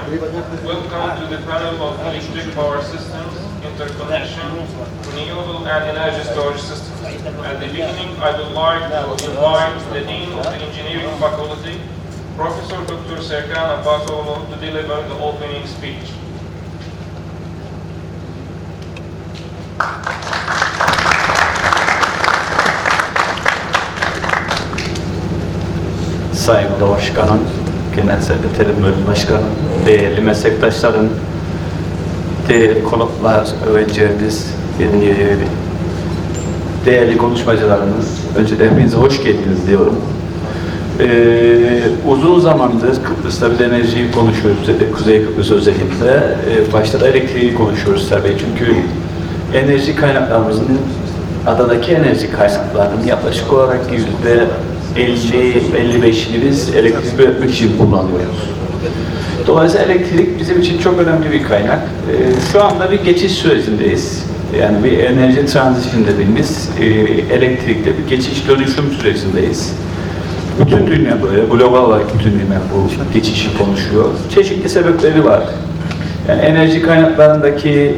Welcome to the panel of electric power systems, interconnection, renewable and energy storage systems. At the beginning, I would like to invite the Dean of the Engineering Faculty, Professor Dr. Serkan Abbatoğlu, to deliver the opening speech. Sayın Başkanım, Genel Sekreterim, Bölüm Başkanım, değerli meslektaşlarım, değerli konuklar, öğrencilerimiz, değerli konuşmacılarımız, önce de hepinize hoş geldiniz diyorum. Uzun zamandır Kıbrıs'ta bir enerjiyi konuşuyoruz, Kuzey Kıbrıs özellikle. Başta da elektriği konuşuyoruz tabii, çünkü enerji kaynaklarımızın, adadaki enerji kaynaklarının yaklaşık olarak %50-55'ini biz elektrik üretmek için kullanıyoruz. Dolayısıyla elektrik bizim için çok önemli bir kaynak. Şu anda bir geçiş sürecindeyiz. Yani bir enerji transition dediğimiz elektrikte bir geçiş dönüşüm sürecindeyiz. Bütün dünya böyle, global olarak bütün dünya bu geçişi konuşuyor. Çeşitli sebepleri var. Yani enerji kaynaklarındaki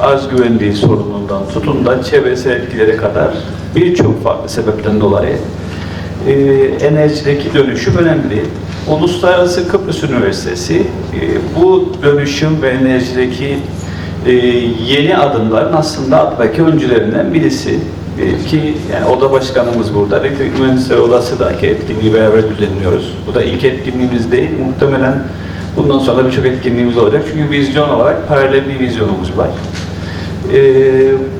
arz güvenliği sorunundan tutun da çevresel etkilere kadar birçok farklı sebepten dolayı enerjideki dönüşüm önemli. Uluslararası Kıbrıs Üniversitesi bu dönüşüm ve enerjideki yeni adımların aslında adındaki öncülerinden birisi. Ki yani oda başkanımız burada, Elektrik Mühendisleri Odası da etkinliği beraber düzenliyoruz. Bu da ilk etkinliğimiz değil, muhtemelen bundan sonra birçok etkinliğimiz olacak. Çünkü vizyon olarak paralel bir vizyonumuz var.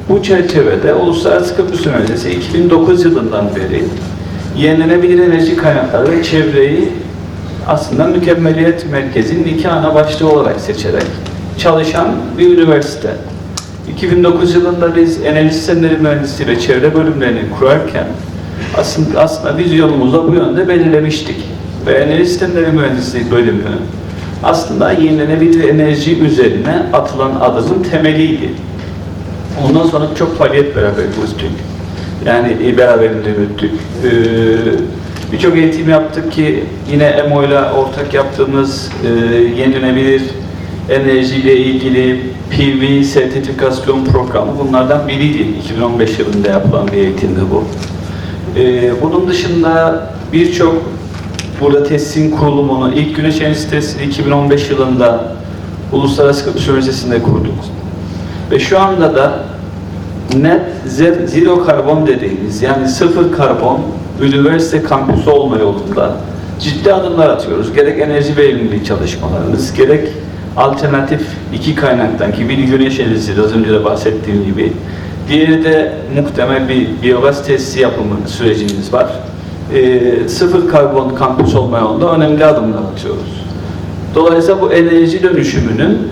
Bu çerçevede Uluslararası Kıbrıs Üniversitesi 2009 yılından beri yenilenebilir enerji kaynakları ve çevreyi aslında mükemmeliyet merkezinin iki ana başlığı olarak seçerek çalışan bir üniversite. 2009 yılında biz Enerji Sistemleri Mühendisliği ve çevre bölümlerini kurarken aslında vizyonumuzu bu yönde belirlemiştik. Ve Enerji Sistemleri Mühendisliği bölümü aslında yenilenebilir enerji üzerine atılan adımın temeliydi. Ondan sonra çok faaliyet beraber yürüttük. Yani beraberinde yürüttük. Birçok eğitim yaptık ki yine EMO ile ortak yaptığımız yenilenebilir enerji ile ilgili PV sertifikasyon programı bunlardan biriydi. 2015 yılında yapılan bir eğitimdi bu. Bunun dışında birçok burada tesisin kurulumunu, ilk güneş enerjisi tesisini 2015 yılında Uluslararası Kıbrıs Üniversitesi'nde kurduk. Ve şu anda da net zero karbon dediğimiz, yani sıfır karbon üniversite kampüsü olma yolunda ciddi adımlar atıyoruz. Gerek enerji verimliliği çalışmalarımız, gerek alternatif iki kaynaktan ki biri güneş enerjisi, az önce de bahsettiğim gibi, diğeri de muhtemel bir biyogaz tesisi yapımı sürecimiz var. Sıfır karbon kampüs olma yolunda önemli adımlar atıyoruz. Dolayısıyla bu enerji dönüşümünün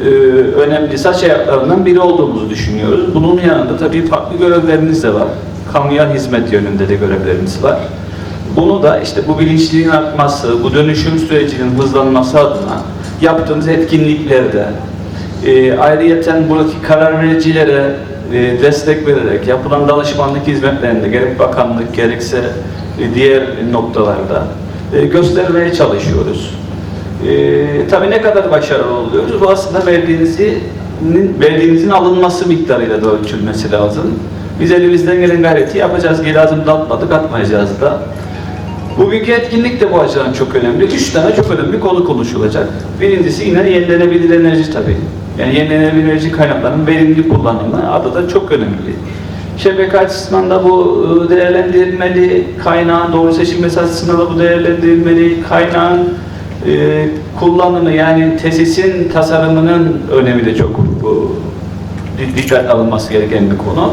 önemli saç ayaklarından biri olduğumuzu düşünüyoruz. Bunun yanında tabii farklı görevlerimiz de var. Kamuya hizmet yönünde de görevlerimiz var. Bunu da işte bu bilinçliliğin artması, bu dönüşüm sürecinin hızlanması adına yaptığımız etkinliklerde, ayrıyeten buradaki karar vericilere destek vererek yapılan danışmanlık hizmetlerinde gerek bakanlık gerekse diğer noktalarda göstermeye çalışıyoruz. Tabii ne kadar başarılı oluyoruz? Bu aslında verdiğinizin alınması miktarıyla da ölçülmesi lazım. Biz elimizden gelen gayreti yapacağız. Geri adım da atmadık, atmayacağız da. Bugünkü etkinlik de bu açıdan çok önemli. 3 tane çok önemli konu konuşulacak. Birincisi yine yenilenebilir enerji tabii. Yani yenilenebilir enerji kaynaklarının verimli kullanımı adada çok önemli. Şebeke açısından da bu değerlendirilmeli, kaynağın doğru seçilmesi açısından da bu değerlendirilmeli, kaynağın kullanımı yani tesisin tasarımının önemi de çok dikkat alınması gereken bir konu.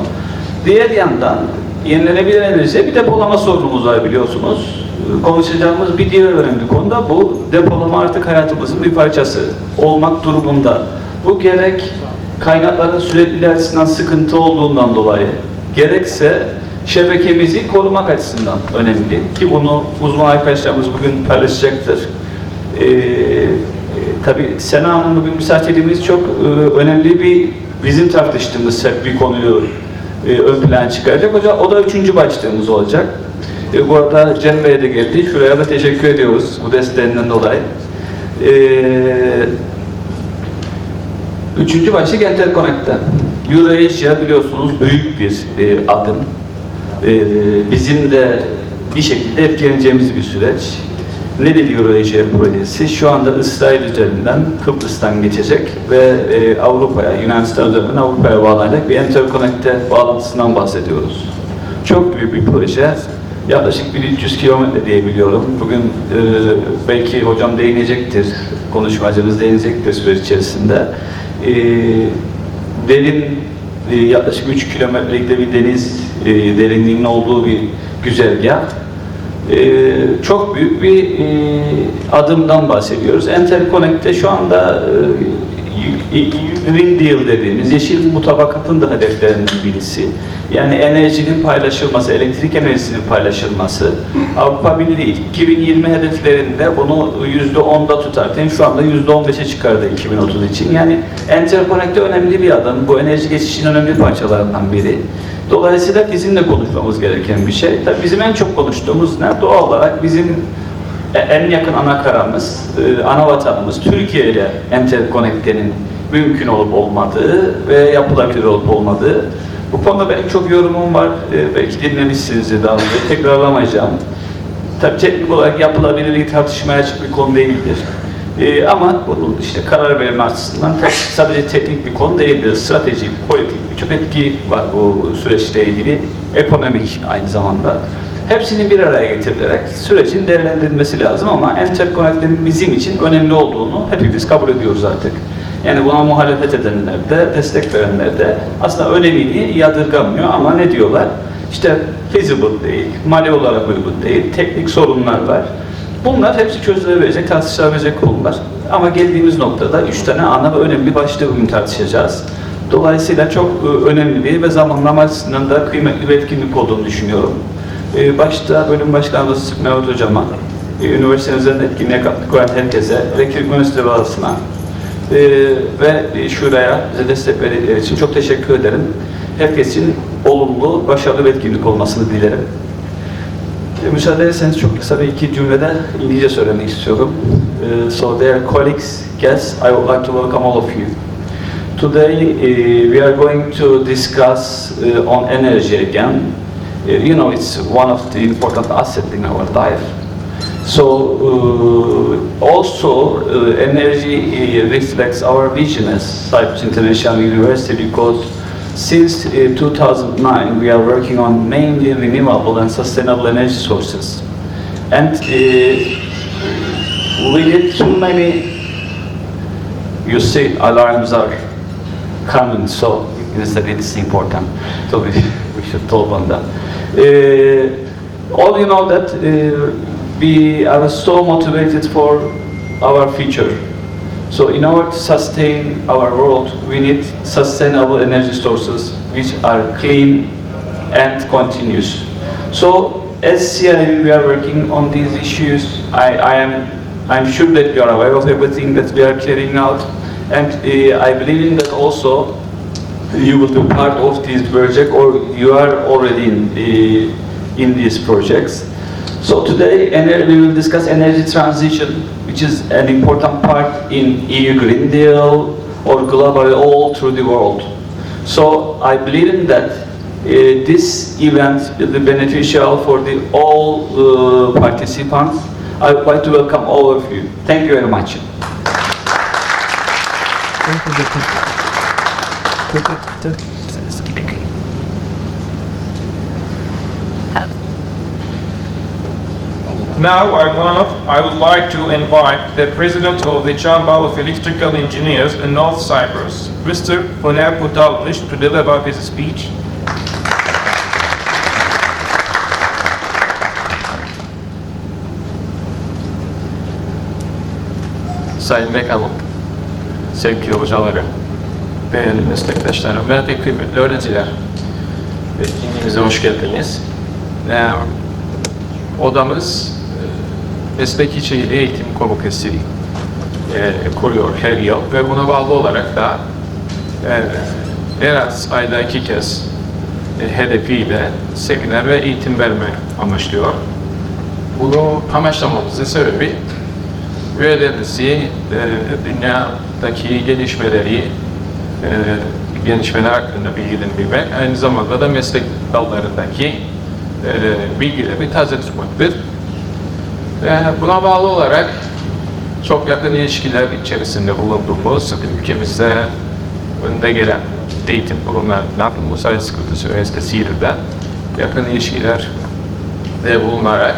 Diğer yandan yenilenebilir enerji bir depolama sorunumuz var biliyorsunuz. Konuşacağımız bir diğer önemli konu da bu depolama artık hayatımızın bir parçası olmak durumunda. Bu gerek kaynakların sürekliliği açısından sıkıntı olduğundan dolayı gerekse şebekemizi korumak açısından önemli ki bunu uzman arkadaşlarımız bugün paylaşacaktır. Tabii Sena Hanım bugün misafirimiz çok önemli bir bizim tartıştığımız bir konuyu ön plana çıkaracak. O da 3. başlığımız olacak. Bu arada Cem Bey'e de geldi. Şuraya da teşekkür ediyoruz bu desteğinden dolayı. Üçüncü başlık Enterkonnekte. Eurasia biliyorsunuz büyük bir adım. Bizim de bir şekilde etkileneceğimiz bir süreç. Nedir Eurasia projesi? Şu anda İsrail üzerinden Kıbrıs'tan geçecek ve Avrupa'ya, Yunanistan üzerinden Avrupa'ya bağlanacak bir Enterkonnekte bağlantısından bahsediyoruz. Çok büyük bir proje. Yaklaşık 1300 kilometre diye biliyorum. Bugün belki hocam değinecektir, konuşmacımız değinecektir süreç içerisinde. Derin, yaklaşık 3 kilometrelikte bir deniz derinliğinin olduğu bir güzergah. Çok büyük bir adımdan bahsediyoruz. Enterkonnekte şu anda Green Deal dediğimiz yeşil mutabakatın da hedeflerinden birisi. Yani enerjinin paylaşılması, elektrik enerjisinin paylaşılması. Avrupa Birliği 2020 hedeflerinde bunu %10'da tutarken şu anda %15'e çıkardı 2030 için. Yani Enterkonnekte önemli bir adım. Bu enerji geçişinin önemli parçalarından biri. Dolayısıyla bizim de konuşmamız gereken bir şey. Tabii bizim en çok konuştuğumuz ne? Doğal olarak bizim en yakın ana karamız, ana vatanımız Türkiye ile Enterkonnekte'nin mümkün olup olmadığı ve yapılabilir olup olmadığı. Bu konuda benim çok yorumum var. Belki dinlemişsinizdir daha önce. Tekrarlamayacağım. Tabii teknik olarak yapılabilirliği tartışmaya açık bir konu değildir. Ama bunun işte karar verme açısından sadece teknik bir konu değildir. Stratejik, politik birçok etki var bu süreçle ilgili. Ekonomik aynı zamanda. Hepsini bir araya getirilerek sürecin değerlendirilmesi lazım ama Enterkonnekte'nin bizim için önemli olduğunu hepimiz kabul ediyoruz artık. Yani buna muhalefet edenler de, destek verenler de aslında önemini yadırgamıyor ama ne diyorlar? İşte feasible değil, mali olarak uygun değil, teknik sorunlar var. Bunlar hepsi çözülebilecek, tartışılabilecek konular. Ama geldiğimiz noktada 3 tane ana ve önemli başlığı bugün tartışacağız. Dolayısıyla çok önemli ve zamanlama açısından da kıymetli bir etkinlik olduğunu düşünüyorum. Başta bölüm başkanımız Mehmet Hocam'a, üniversitemizin etkinliğe katkı koyan herkese, Elektrik Mühendisleri Odası'na ve şuraya bize destek verdikleri için çok teşekkür ederim. Herkesin olumlu, başarılı bir etkinlik olmasını dilerim. Müsaade ederseniz çok kısa bir iki cümlede İngilizce söylemek istiyorum. So dear colleagues, guests, I would like to welcome all of you. Today we are going to discuss on energy again. You know, it's one of the important assets in our life. So also energy reflects our vision as Cyprus International University because since 2009 we are working on mainly renewable and sustainable energy sources. And we need too many, you see, alarms are coming, so it's important. So we should talk on that. All you know that we are so motivated for our future. So in order to sustain our world, we need sustainable energy sources which are clean and continuous. So as CIU, we are working on these issues. I'm sure that you are aware of everything that we are carrying out, and I believe in that also you will be part of this project, or you are already in these projects. So today we will discuss energy transition, which is an important part in EU Green Deal or globally all through the world. So I believe in that this event will be beneficial for all participants. I would like to welcome all of you. Thank you very much. Now I would like to invite the President of the Chamber of Electrical Engineers in North Cyprus, Mr. Öner Putalmış, to deliver his speech. Sayın Bakanım, sevgili hocalarım, değerli meslektaşlarım ve kıymetli öğrenciler, etkinliğimize hoş geldiniz. Odamız Mesleki İçi Eğitim Komitesi kuruyor her yıl ve buna bağlı olarak da her ayda 2 kez hedefiyle seminer ve eğitim verme amaçlıyor. Bunu amaçlamamızın sebebi üyelerimizi dünyadaki gelişmeler hakkında bilgilendirmek, aynı zamanda da meslek dallarındaki bilgileri taze tutmaktır. Buna bağlı olarak çok yakın ilişkiler içerisinde bulunduğumuz ülkemizde önde gelen eğitim kurumlarından Uluslararası Kıbrıs Üniversitesi'yle de yakın ilişkiler bulunarak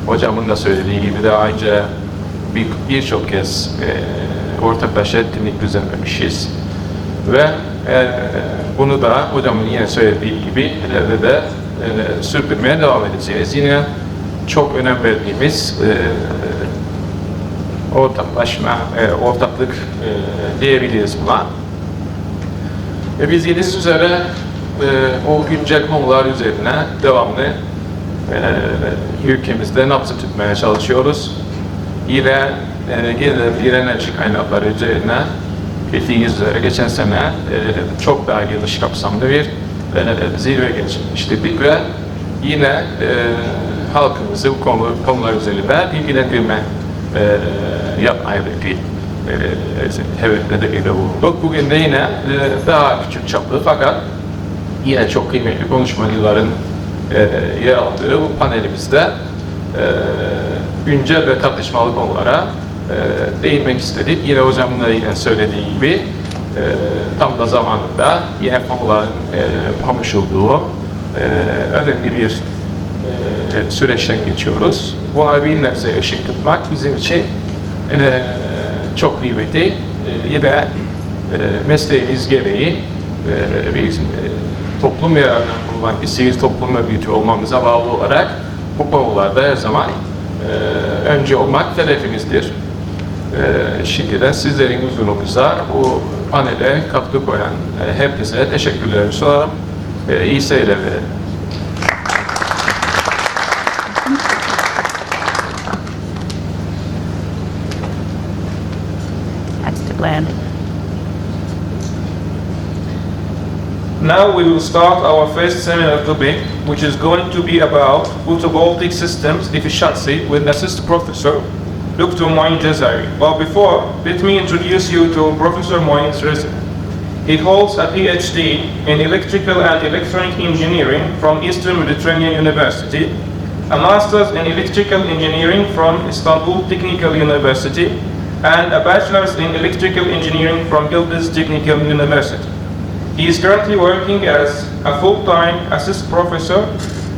hocamın da söylediği gibi daha önce birçok kez ortaklaşa etkinlik düzenlemişiz ve bunu da hocamın yine söylediği gibi ileride de sürdürmeye devam edeceğiz. Yine çok önem verdiğimiz ortaklık diyebiliriz buna. Biz bildiğiniz üzere o güncel konular üzerine devamlı ülkemizde nabzı tutmaya çalışıyoruz. Yenilenebilir enerji kaynakları üzerine bildiğiniz üzere geçen sene çok daha geniş kapsamlı bir zirve geçirmiştik ve yine halkımızı bu konular üzerinde bilgilendirme yapmaya hedefinde bulunduk. Bugün de yine daha küçük çaplı fakat yine çok kıymetli konuşmacıların yer aldığı bu panelimizde güncel ve tartışmalı konulara değinmek istedik. Yine hocamın da yine söylediği gibi tam da zamanında yine konuların konuşulduğu önemli bir süreçten geçiyoruz. Bu bilgilerimize ışık tutmak bizim için çok kıymetli. Yine mesleğimiz gereği biz toplum yararına kurulan bir sivil toplum örgütü olmamıza bağlı olarak bu konularda her zaman önce olmak hedefimizdir. Şimdiden sizlerin huzurumuza bu panele katkı koyan herkese teşekkürler sunarım. İyi seyirler dilerim. Now we will start our first seminar topic, which is going to be about photovoltaic systems efficiency with assistant professor Dr. Moin Jazari. But before, let me introduce you to Professor Moin's resume. He holds a PhD in Electrical and Electronic Engineering from Eastern Mediterranean University, a Master's in Electrical Engineering from Istanbul Technical University, and a Bachelor's in Electrical Engineering from Yıldız Technical University. He is currently working as a full-time assistant professor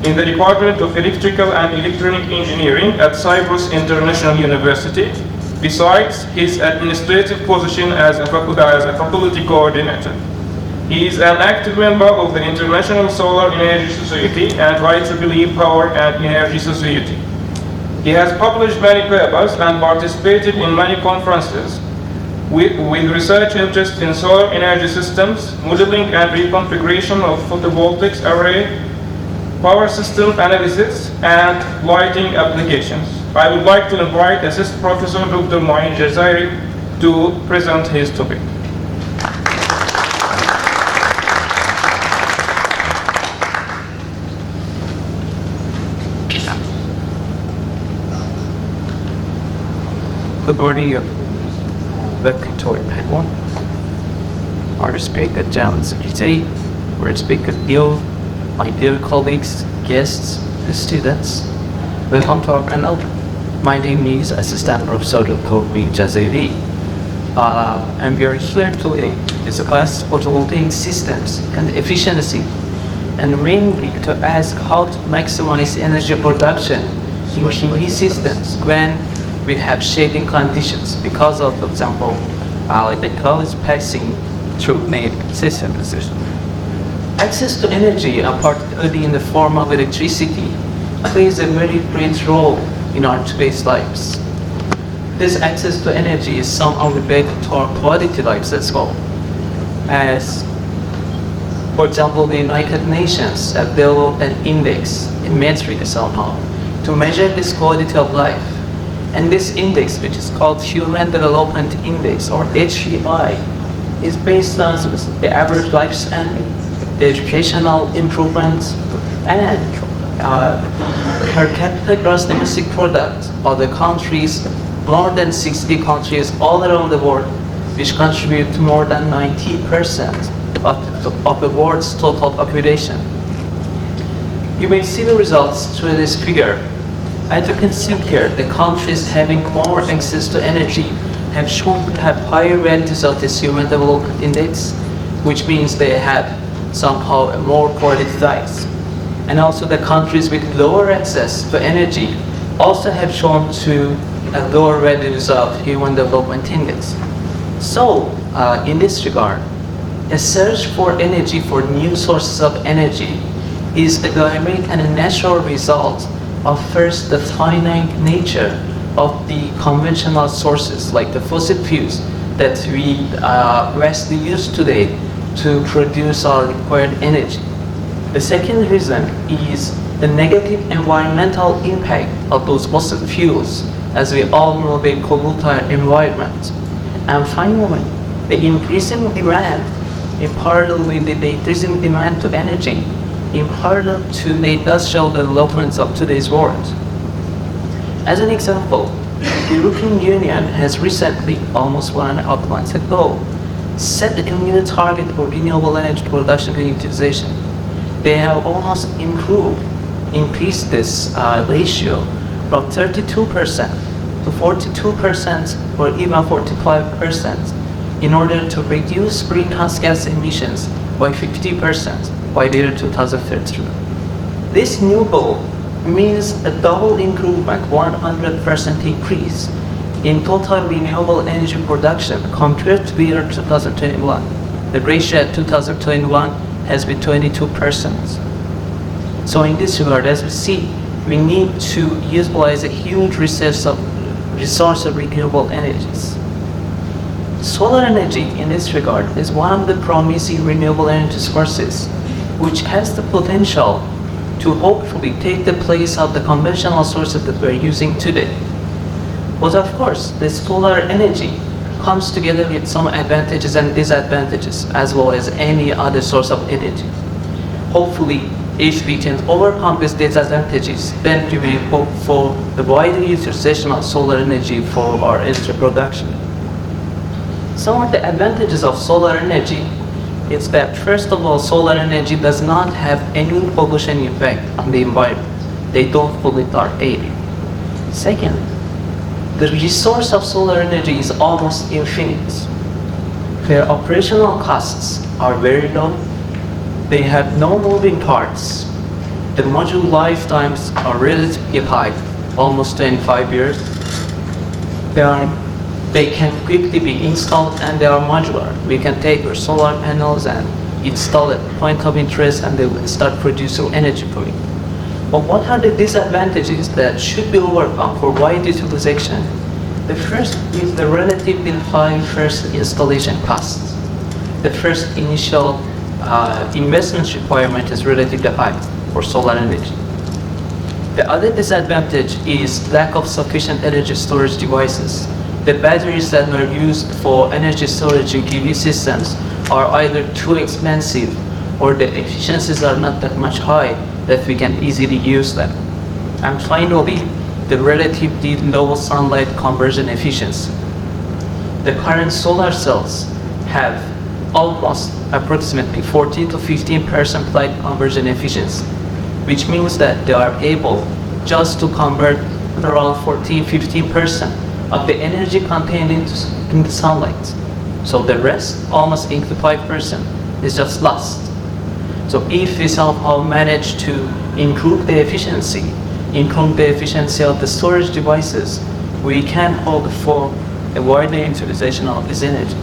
in the Department of Electrical and Electronic Engineering at Cyprus International University, besides his administrative position as a faculty coordinator. He is an active member of the International Solar Energy Society and IEEE Power and Energy Society. He has published many papers and participated in many conferences with research interest in solar energy systems, modeling and reconfiguration of photovoltaic array, power system analysis, and lighting applications. I would like to invite Assistant Professor Dr. Moin Jazari to present his topic. Good morning, welcome to our panel. Our speaker, John Secretary, our speaker, you, my dear colleagues, guests, and students. Welcome to our panel. My name is Assistant Professor Dr. Moin Jazari. And we are here today to discuss photovoltaic systems and efficiency, and mainly to ask how to maximize energy production in PV systems when we have shading conditions because of, for example, the coal is passing through the systems. Access to energy, particularly in the form of electricity, plays a very great role in our today's lives. This access to energy is somehow related to our quality lives as well. As, for example, the United Nations have developed an index, a metric somehow, to measure this quality of life. And this index, which is called Human Development Index, or HDI, is based on the average lifespan, the educational improvements, and per capita gross domestic product of the countries, more than 60 countries all around the world, which contribute to more than 90% of the world's total population. You may see the results through this figure. As you can see here, the countries having more access to energy have shown to have higher values of this Human Development Index, which means they have somehow a more quality lives. And also the countries with lower access to energy also have shown to lower values of Human Development Index. So, in this regard, a search for energy, for new sources of energy, is a direct and a natural result of first the finite nature of the conventional sources like the fossil fuels that we vastly use today to produce our required energy. The second reason is the negative environmental impact of those fossil fuels, as we all know they pollute our environment. And finally, the increasing demand, in parallel with the increasing demand to energy, in parallel to the industrial developments of today's world. As an example, the European Union has recently, almost 1.5 months ago, set a new target for renewable energy production and utilization. They have almost increased this ratio from 32% to 42% or even 45% in order to reduce greenhouse gas emissions by 50% by the year 2030. This new goal means a double improvement, 100% increase in total renewable energy production compared to the year 2021. The ratio at 2021 has been 22%. So in this regard, as we see, we need to utilize a huge resource of renewable energies. Solar energy in this regard is one of the promising renewable energy sources which has the potential to hopefully take the place of the conventional sources that we're using today. But of course, the solar energy comes together with some advantages and disadvantages, as well as any other source of energy. Hopefully, if we can overcome these disadvantages, then we may hope for the wider utilization of solar energy for our energy production. Some of the advantages of solar energy is that, first of all, solar energy does not have any pollution effect on the environment. They don't pollute our air. Second, the resource of solar energy is almost infinite. Their operational costs are very low. They have no moving parts. The module lifetimes are relatively high, almost 25 years. They can quickly be installed and they are modular. We can take our solar panels and install at the point of interest and they will start producing energy for it. But what are the disadvantages that should be overcome for wide utilization? The first is the relatively high first installation costs. The first initial investment requirement is relatively high for solar energy. The other disadvantage is lack of sufficient energy storage devices. The batteries that were used for energy storage in PV systems are either too expensive or the efficiencies are not that much high that we can easily use them. And finally, the relatively low sunlight conversion efficiency. The current solar cells have almost approximately 14 to 15% light conversion efficiency, which means that they are able just to convert around 14-15% of the energy contained in the sunlight. So the rest, almost 85%, is just lost. So if we somehow manage to improve the efficiency of the storage devices, we can hope for a wider utilization of this energy.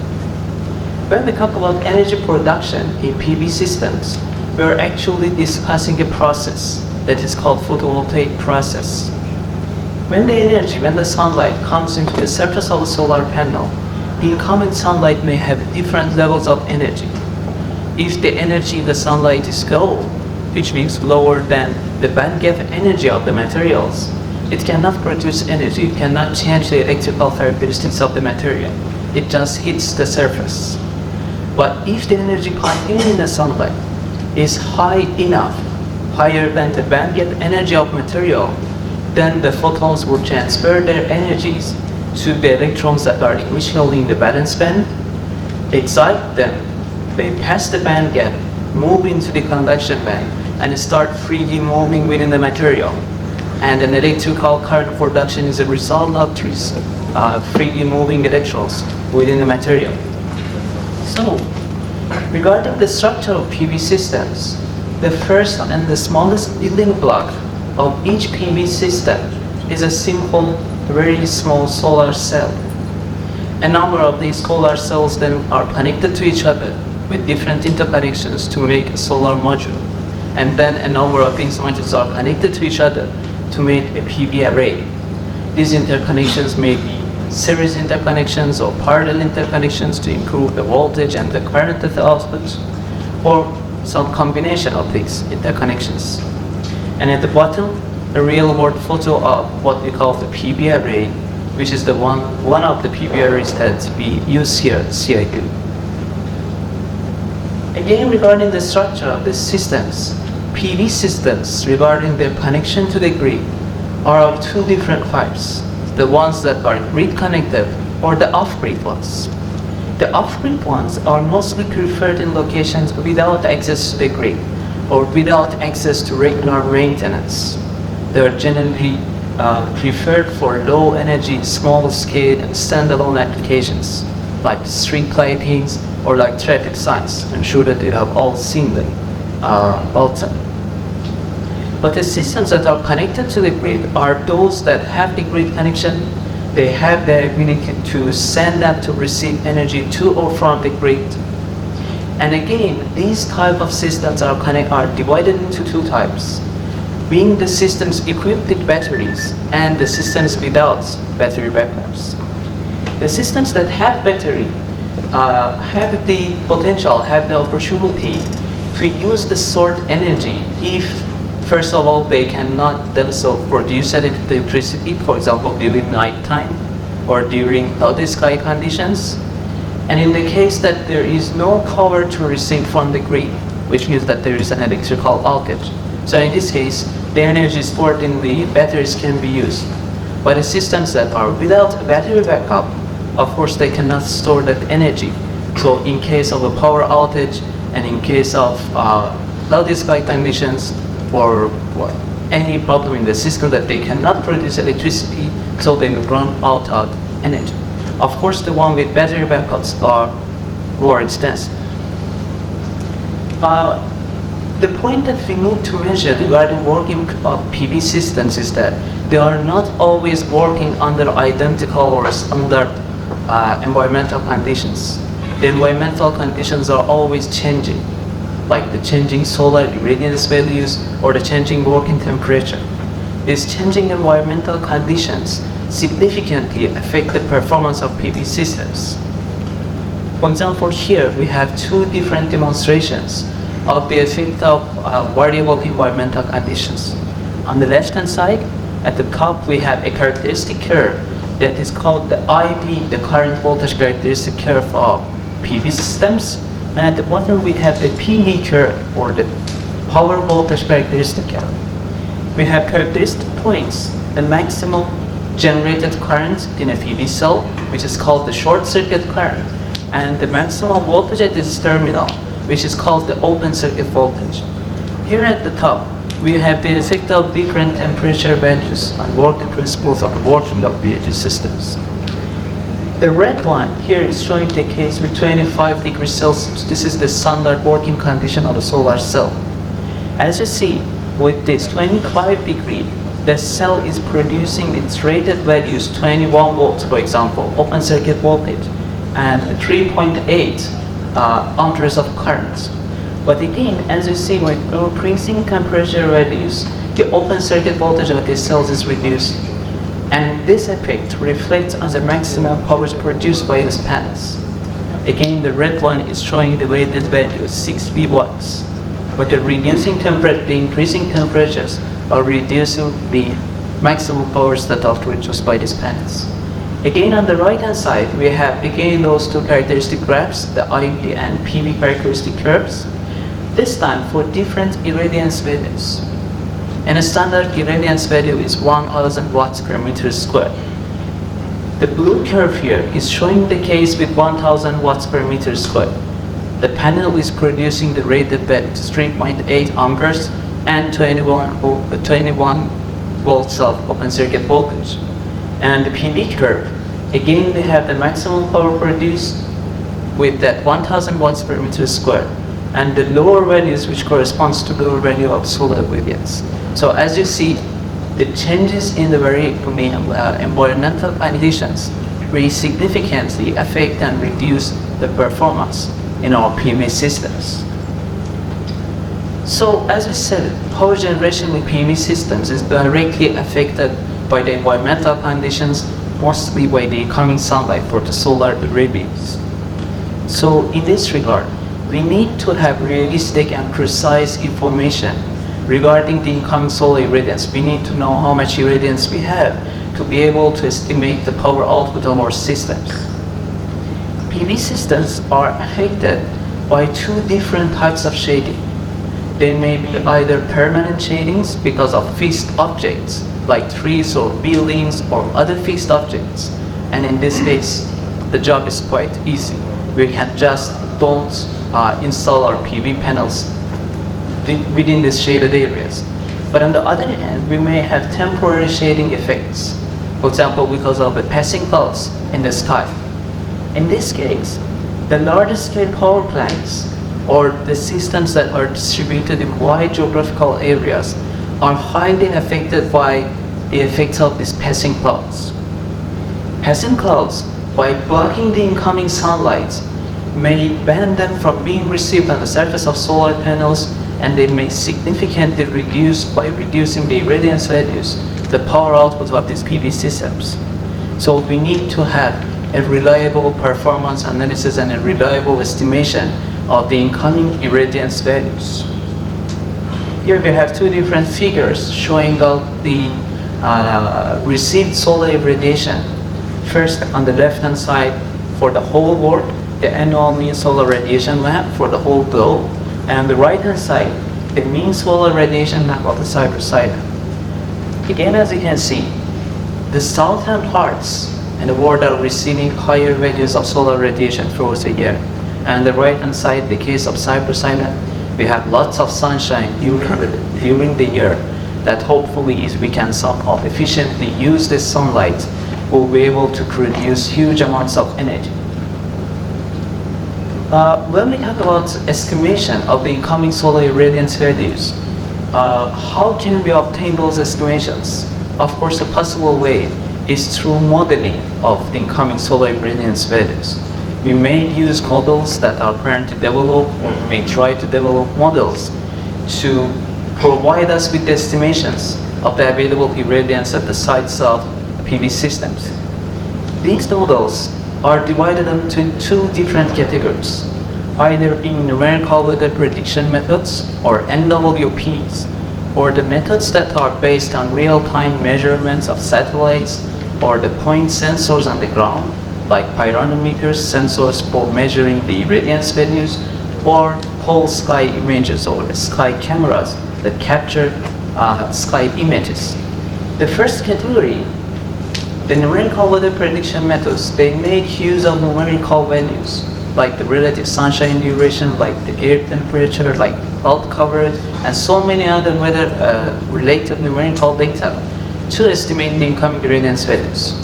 When we talk about energy production in PV systems, we are actually discussing a process that is called photovoltaic process. When the sunlight comes into the surface of a solar panel, incoming sunlight may have different levels of energy. If the energy in the sunlight is low, which means lower than the bandgap energy of the materials, it cannot produce energy, it cannot change the electrical characteristics of the material. It just hits the surface. But if the energy contained in the sunlight is high enough higher than the bandgap energy of material, then the photons will transfer their energies to the electrons that are initially in the valence band, excite them, they pass the band gap, move into the conduction band, and start freely moving within the material. And an electrical current production is a result of these freely moving electrons within the material. So, regarding the structure of PV systems, the first and the smallest building block of each PV system is a simple, very small solar cell. A number of these solar cells then are connected to each other with different interconnections to make a solar module. And then a number of these modules are connected to each other to make a PV array. These interconnections may be series interconnections or parallel interconnections to improve the voltage and the current at the output, or some combination of these interconnections. And at the bottom, a real-world photo of what we call the PV array, which is the one of the PV arrays that we use here at CIU. Again, regarding the structure of these systems, PV systems, regarding their connection to the grid, are of two different types. The ones that are grid connected or the off-grid ones. The off-grid ones are mostly preferred in locations without access to the grid or without access to regular maintenance. They are generally preferred for low energy, small scale and standalone applications like street lightings or like traffic signs. I'm sure that you have all seen them all the time. But the systems that are connected to the grid are those that have the grid connection. They have the ability to send and to receive energy to or from the grid. And again, these type of systems are divided into two types, being the systems equipped with batteries and the systems without battery backups. The systems that have battery have the potential, have the opportunity to use the stored energy if, first of all, they cannot themselves produce electricity, for example, during night time or during cloudy sky conditions. And in the case that there is no power to receive from the grid, which means that there is an electrical outage. So in this case, the energy stored in the batteries can be used. But the systems that are without a battery backup, of course, they cannot store that energy. So in case of a power outage and in case of cloudy sky conditions, or any problem in the system that they cannot produce electricity, so they will run out of energy. Of course, the one with battery backups are more extensive. The point that we need to measure regarding working of PV systems is that they are not always working under identical or standard environmental conditions. The environmental conditions are always changing, like the changing solar irradiance values or the changing working temperature. These changing environmental conditions significantly affect the performance of PV systems. For example, here we have two different demonstrations of the effect of variable environmental conditions. On the left-hand side, at the top, we have a characteristic curve that is called the IV, the current voltage characteristic curve of PV systems. And at the bottom, we have the PV curve, or the power voltage characteristic curve. We have characteristic points, the maximum generated current in a PV cell, which is called the short circuit current, and the maximum voltage at this terminal, which is called the open circuit voltage. Here at the top, we have the effect of different temperature values on working principles of the working of PV systems. The red line here is showing the case with 25 degrees Celsius. This is the standard working condition of a solar cell. As you see, with this 25 degree, the cell is producing its rated values 21 volts, for example, open circuit voltage, and 3.8 amperes of current. But again, as you see, with increasing temperature values, the open circuit voltage of these cells is reduced. And this effect reflects on the maximum power produced by these panels. Again, the red one is showing the weighted value of 6 V-watts. But the increasing temperatures are reducing the maximum powers that are produced by these panels. Again, on the right-hand side, we have again those two characteristic graphs, the IV and PV characteristic curves. this time for different irradiance values. And a standard irradiance value is 1000 watts per meter squared. The blue curve here is showing the case with 1000 watts per meter squared. The panel is producing the rated values 3.8 amperes and 21 volts of open circuit voltage. And the PV curve, again they have the maximum power produced with that 1000 watts per meter squared, and the lower values which corresponds to lower value of solar irradiance. So as you see, the changes in the environmental conditions very significantly affect and reduce the performance in our PV systems. So as we said, power generation in PV systems is directly affected by the environmental conditions, mostly by the incoming sunlight for the solar array beams. So in this regard, we need to have realistic and precise information regarding the incoming solar irradiance. We need to know how much irradiance we have to be able to estimate the power output of our systems. PV systems are affected by two different types of shading. They may be either permanent shadings because of fixed objects like trees or buildings or other fixed objects. And in this case, the job is quite easy. We can just don't install our PV panels within these shaded areas. But on the other hand, we may have temporary shading effects. For example, because of the passing clouds in the sky. In this case, the larger scale power plants or the systems that are distributed in wide geographical areas are highly affected by the effects of these passing clouds. Passing clouds, by blocking the incoming sunlight, may ban them from being received on the surface of solar panels, and they may significantly reduce, by reducing the irradiance values, the power output of these PV systems. So we need to have a reliable performance analysis and a reliable estimation of the incoming irradiance values. Here we have two different figures showing out the received solar irradiation. First, on the left-hand side, for the whole world, the annual mean solar radiation map for the whole globe, and on the right-hand side, the mean solar radiation map of the Cyprus-Island. Again, as you can see, the southern parts in the world are receiving higher values of solar radiation throughout the year. And on the right-hand side, the case of Cyprus-Island, we have lots of sunshine during the year that hopefully, if we can somehow efficiently use this sunlight, we'll be able to produce huge amounts of energy. When we talk about estimation of the incoming solar irradiance values, how can we obtain those estimations? Of course, a possible way is through modeling of the incoming solar irradiance values. We may use models that are currently developed, or we may try to develop models to provide us with estimations of the available irradiance at the sites of PV systems. These models are divided into two different categories, either being numerical weather prediction methods, or NWPs, or the methods that are based on real-time measurements of satellites or the point sensors on the ground, like pyranometers, sensors for measuring the irradiance values, or whole sky images or sky cameras that capture sky images. The first category, the numerical weather prediction methods, they make use of numerical values like the relative sunshine duration, like the air temperature, like cloud coverage, and so many other weather related numerical data to estimate the incoming irradiance values.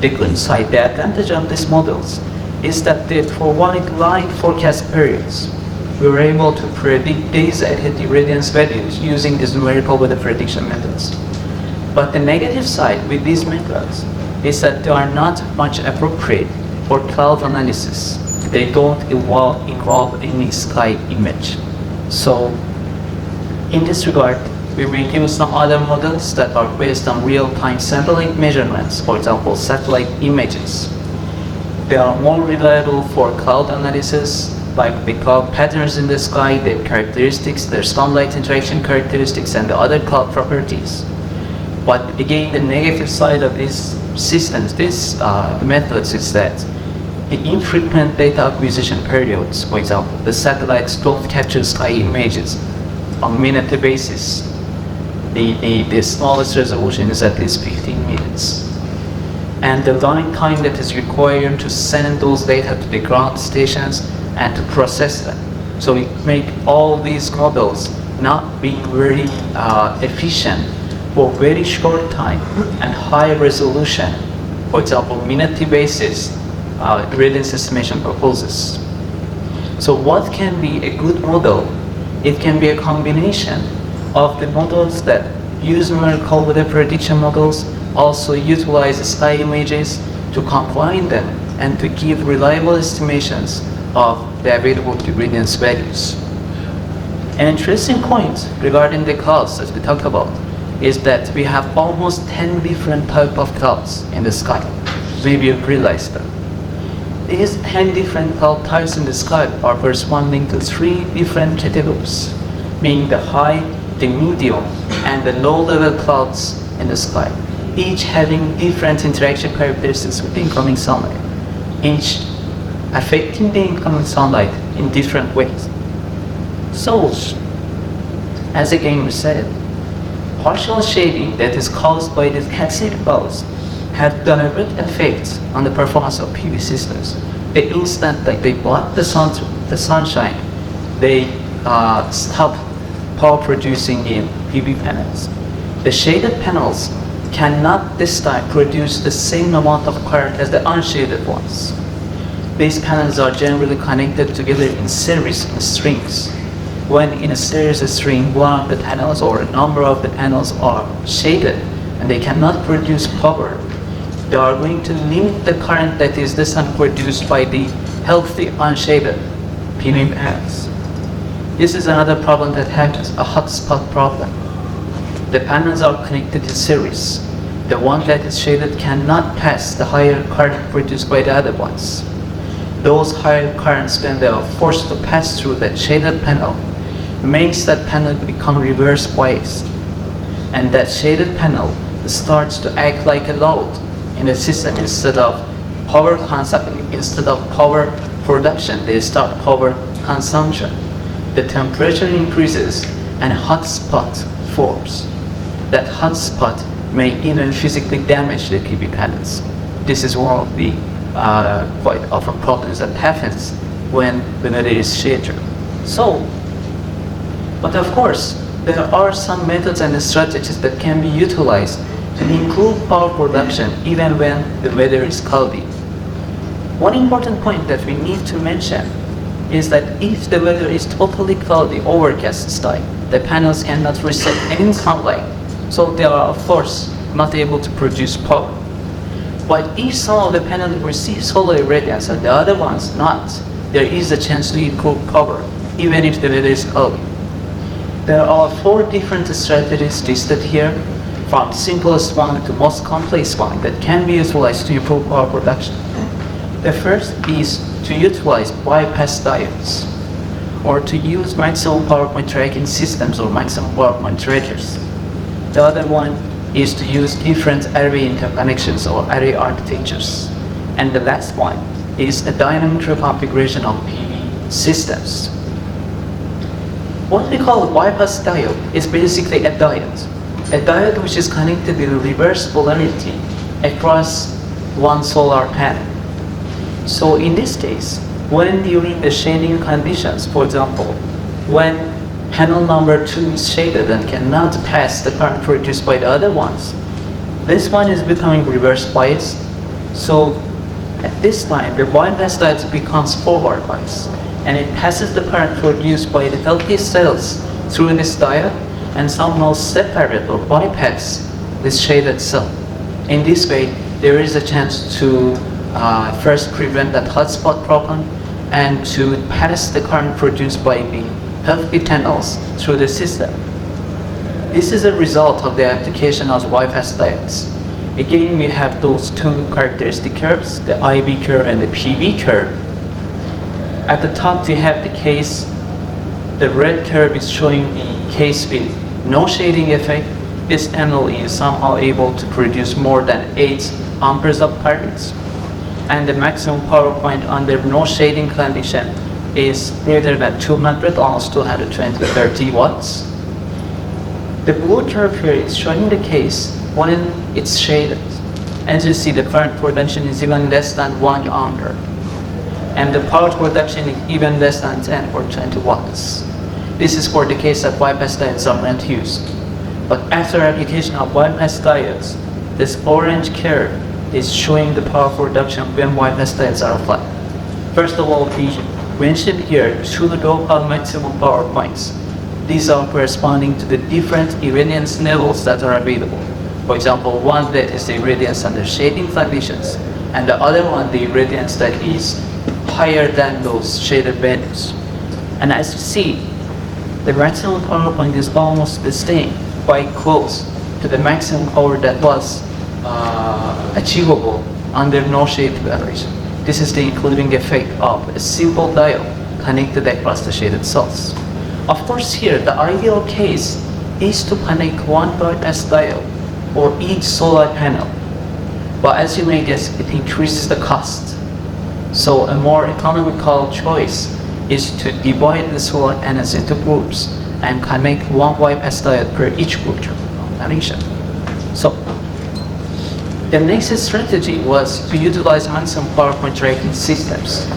The good side, the advantage of these models is that they provide line forecast periods. We were able to predict days ahead irradiance values using these numerical weather prediction methods. But the negative side with these methods is that they are not much appropriate for cloud analysis. They don't involve any sky image. So in this regard, we will use some other models that are based on real-time satellite measurements, for example, satellite images. They are more reliable for cloud analysis, like the cloud patterns in the sky, their characteristics, their sunlight interaction characteristics, and the other cloud properties. But again, the negative side of these systems, these methods, is that the infrequent data acquisition periods, for example, the satellites don't capture sky images on minute basis. The smallest resolution is at least 15 minutes. And the running time that is required to send those data to the ground stations and to process them. So we make all these models not being very efficient for very short time and high resolution. For example, minute basis readiness estimation proposals. So what can be a good model? It can be a combination of the models that use numerical weather prediction models, also utilize sky images to combine them and to give reliable estimations of the available readiness values. An interesting point regarding the clouds that we talked about is that we have almost 10 different types of clouds in the sky. Maybe you've realized that. These 10 different cloud types in the sky are corresponding to 3 different categories, meaning the high, the medium, and the low-level clouds in the sky, each having different interaction characteristics with the incoming sunlight, each affecting the incoming sunlight in different ways. So, as again we said, partial shading that is caused by the cascade clouds have direct effects on the performance of PV systems. The instant that they block the sunshine, they stop power producing in PV panels. The shaded panels cannot this time produce the same amount of current as the unshaded ones. These panels are generally connected together in series in strings. When in a series string, one of the panels or a number of the panels are shaded and they cannot produce power, they are going to limit the current that is this time produced by the healthy unshaded PV panels. This is another problem that happens, a hotspot problem. The panels are connected in series. The one that is shaded cannot pass the higher current produced by the other ones. Those higher currents, when they are forced to pass through that shaded panel, makes that panel become reverse biased. And that shaded panel starts to act like a load in the system. Instead of power consumption, instead of power production, they start power consumption. The temperature increases and hotspot forms. That hotspot may even physically damage the PV panels. This is one of the quite often problems that happens when the weather is shaded. So, but of course, there are some methods and strategies that can be utilized to improve power production even when the weather is cloudy. One important point that we need to mention is that if the weather is totally cloudy, overcast style, the panels cannot receive any sunlight, so they are of course not able to produce power. But if some of the panels receive solar radiance and the other ones not, there is a chance to improve power, even if the weather is cloudy. There are 4 different strategies listed here, from simplest one to most complex one, that can be utilized to improve power production. The first is to utilize bypass diodes, or to use maximum power point tracking systems or maximum power point trackers. The other one is to use different array interconnections or array architectures. And the last one is a dynamic reconfiguration of PV systems. What we call a bypass diode is basically a diode which is connected with a reverse polarity across one solar panel. So in this case, when during the shading conditions, for example, when panel number 2 is shaded and cannot pass the current produced by the other ones, this one is becoming reverse biased. So at this time, the bypass diode becomes forward biased, and it passes the current produced by the healthy cells through this diode and somehow separate or bypass this shaded cell. In this way, there is a chance to first prevent that hotspot problem and to pass the current produced by the healthy panels through the system. This is a result of the application of bypass diodes. Again, we have those 2 characteristic curves, the IV curve and the PV curve. At the top, we have the case, the red curve is showing the case with no shading effect. This panel is somehow able to produce more than 8 amperes of current. and the maximum power point under no shading condition is greater than 200, almost 220 to 30 watts. The blue curve here is showing the case when it's shaded. As you see, the current production is even less than 1 ampere, and the power production is even less than 10 or 20 watts. This is for the case that bypass diodes are not used. But after application of bypass diodes, this orange curve is showing the power production when bypass diodes are applied. First of all, we mentioned here 2 local maximum power points. These are corresponding to the different irradiance levels that are available. For example, one that is the irradiance under shading conditions, and the other one the irradiance that is higher than those shaded values. And as you see, the maximum power point is almost the same, quite close to the maximum power that was achievable under no shade evaluation. This is the including effect of a simple diode connected across the shaded cells. Of course, here the ideal case is to connect one bypass diode for each solar panel. But as you may guess, it increases the cost. So a more economical choice is to divide the solar panels into groups and connect one bypass diode per each group connection. So the next strategy was to utilize maximum power point tracking systems.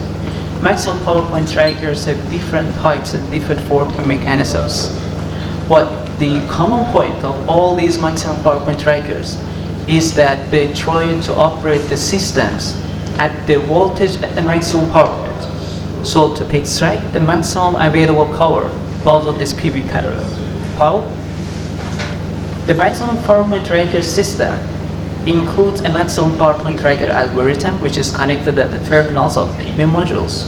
Maximum power point trackers have different types and different working mechanisms. But the common point of all these maximum power point trackers is that they try to operate the systems at the voltage at the maximum power point. So to extract the maximum available power out of this PV panel. How? The maximum power point tracker system includes a maximum power point tracker algorithm, which is connected at the terminals of PV modules,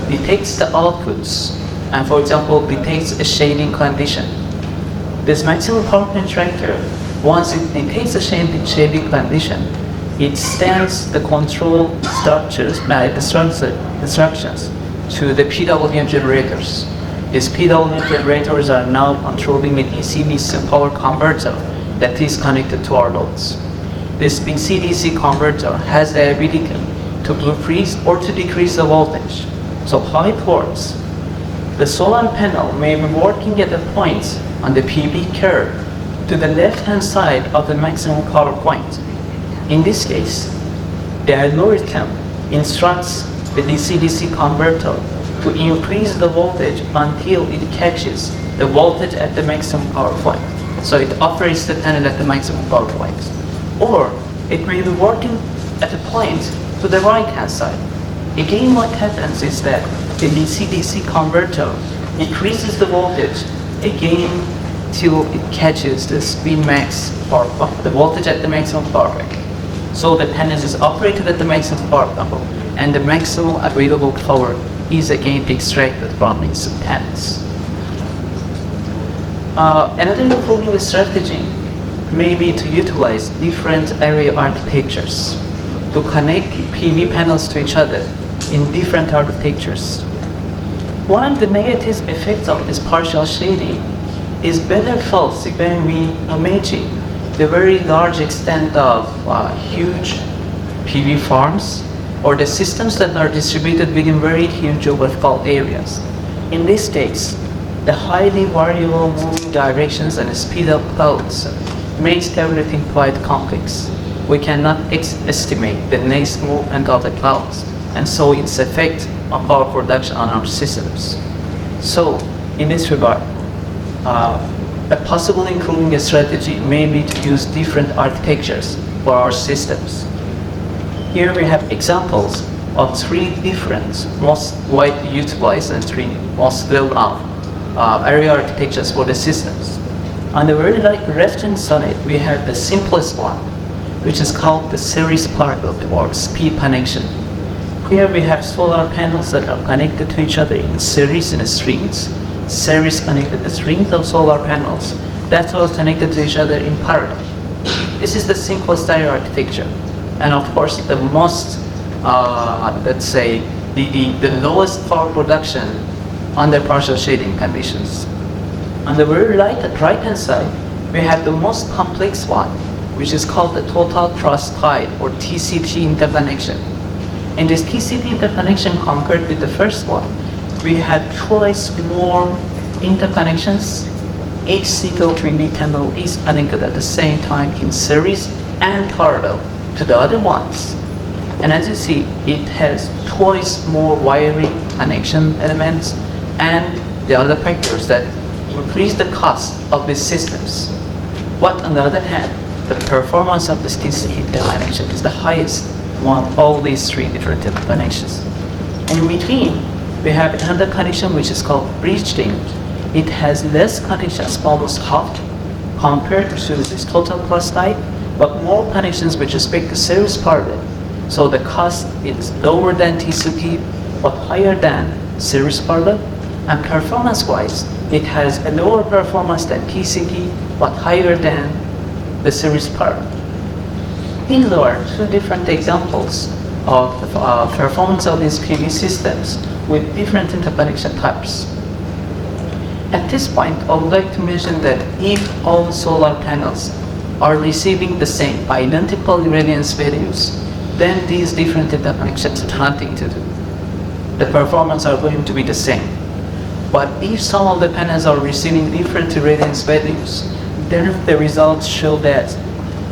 detects the outputs, and for example, detects a shading condition. This maximum power point tracker, once it detects a shading condition, it sends the control instructions to the PWM generators. These PWM generators are now controlling the DC-DC power converter that is connected to our loads. This DC-DC converter has the ability to increase or to decrease the voltage. So how it works? The solar panel may be working at a point on the PV curve to the left-hand side of the maximum power point. In this case, the algorithm instructs the DC-DC converter to increase the voltage until it catches the voltage at the maximum power point. So it operates the panel at the maximum power point. Or it may be working at a point to the right-hand side. Again, what happens is that the DC-DC converter increases the voltage again till it catches the speed max power, the voltage at the maximum power point. So the panel is operated at the maximum power level, and the maximum available power is again extracted from these panels. Another improving strategy may be to utilize different array architectures to connect PV panels to each other in different architectures. One of the negative effects of this partial shading is better felt when we imagine the very large extent of huge PV farms or the systems that are distributed within very huge geographical areas. In this case, the highly variable moving directions and speed of clouds makes everything quite complex. We cannot estimate the next movement of the clouds, and so its effect on power production on our systems. So, in this regard, a possible including strategy may be to use different architectures for our systems. Here we have examples of 3 different, most widely utilized and 3 most well-known array architectures for the systems. On the very left-hand side, we have the simplest one, which is called the series parallel or speed connection. Here we have solar panels that are connected to each other in series in strings. Series connected strings of solar panels that are connected to each other in parallel. This is the simplest array architecture. And of course, the most, let's say, the lowest power production under partial shading conditions. On the very right-hand side, we have the most complex one, which is called the total cross-tie or TCP interconnection. In this TCP interconnection compared with the first one, we had twice more interconnections. Each single 3D panel is connected at the same time in series and parallel to the other ones. And as you see, it has twice more wiring connection elements and the other factors that increase the cost of these systems. But on the other hand, the performance of this TCP interconnection is the highest among all these three different interconnections. In between, we have another connection which is called bridge link. It has less connections, almost half, compared to this total plus type, but more connections with respect to series parallel. So the cost is lower than TCP, but higher than series parallel. And performance-wise, it has a lower performance than TCP, but higher than the series parallel. These are two different examples of performance of these PV systems with different interconnection types. At this point, I would like to mention that if all solar panels are receiving the same identical irradiance values, then these different interconnections have nothing to do. The performance are going to be the same. But if some of the panels are receiving different irradiance values, then the results show that,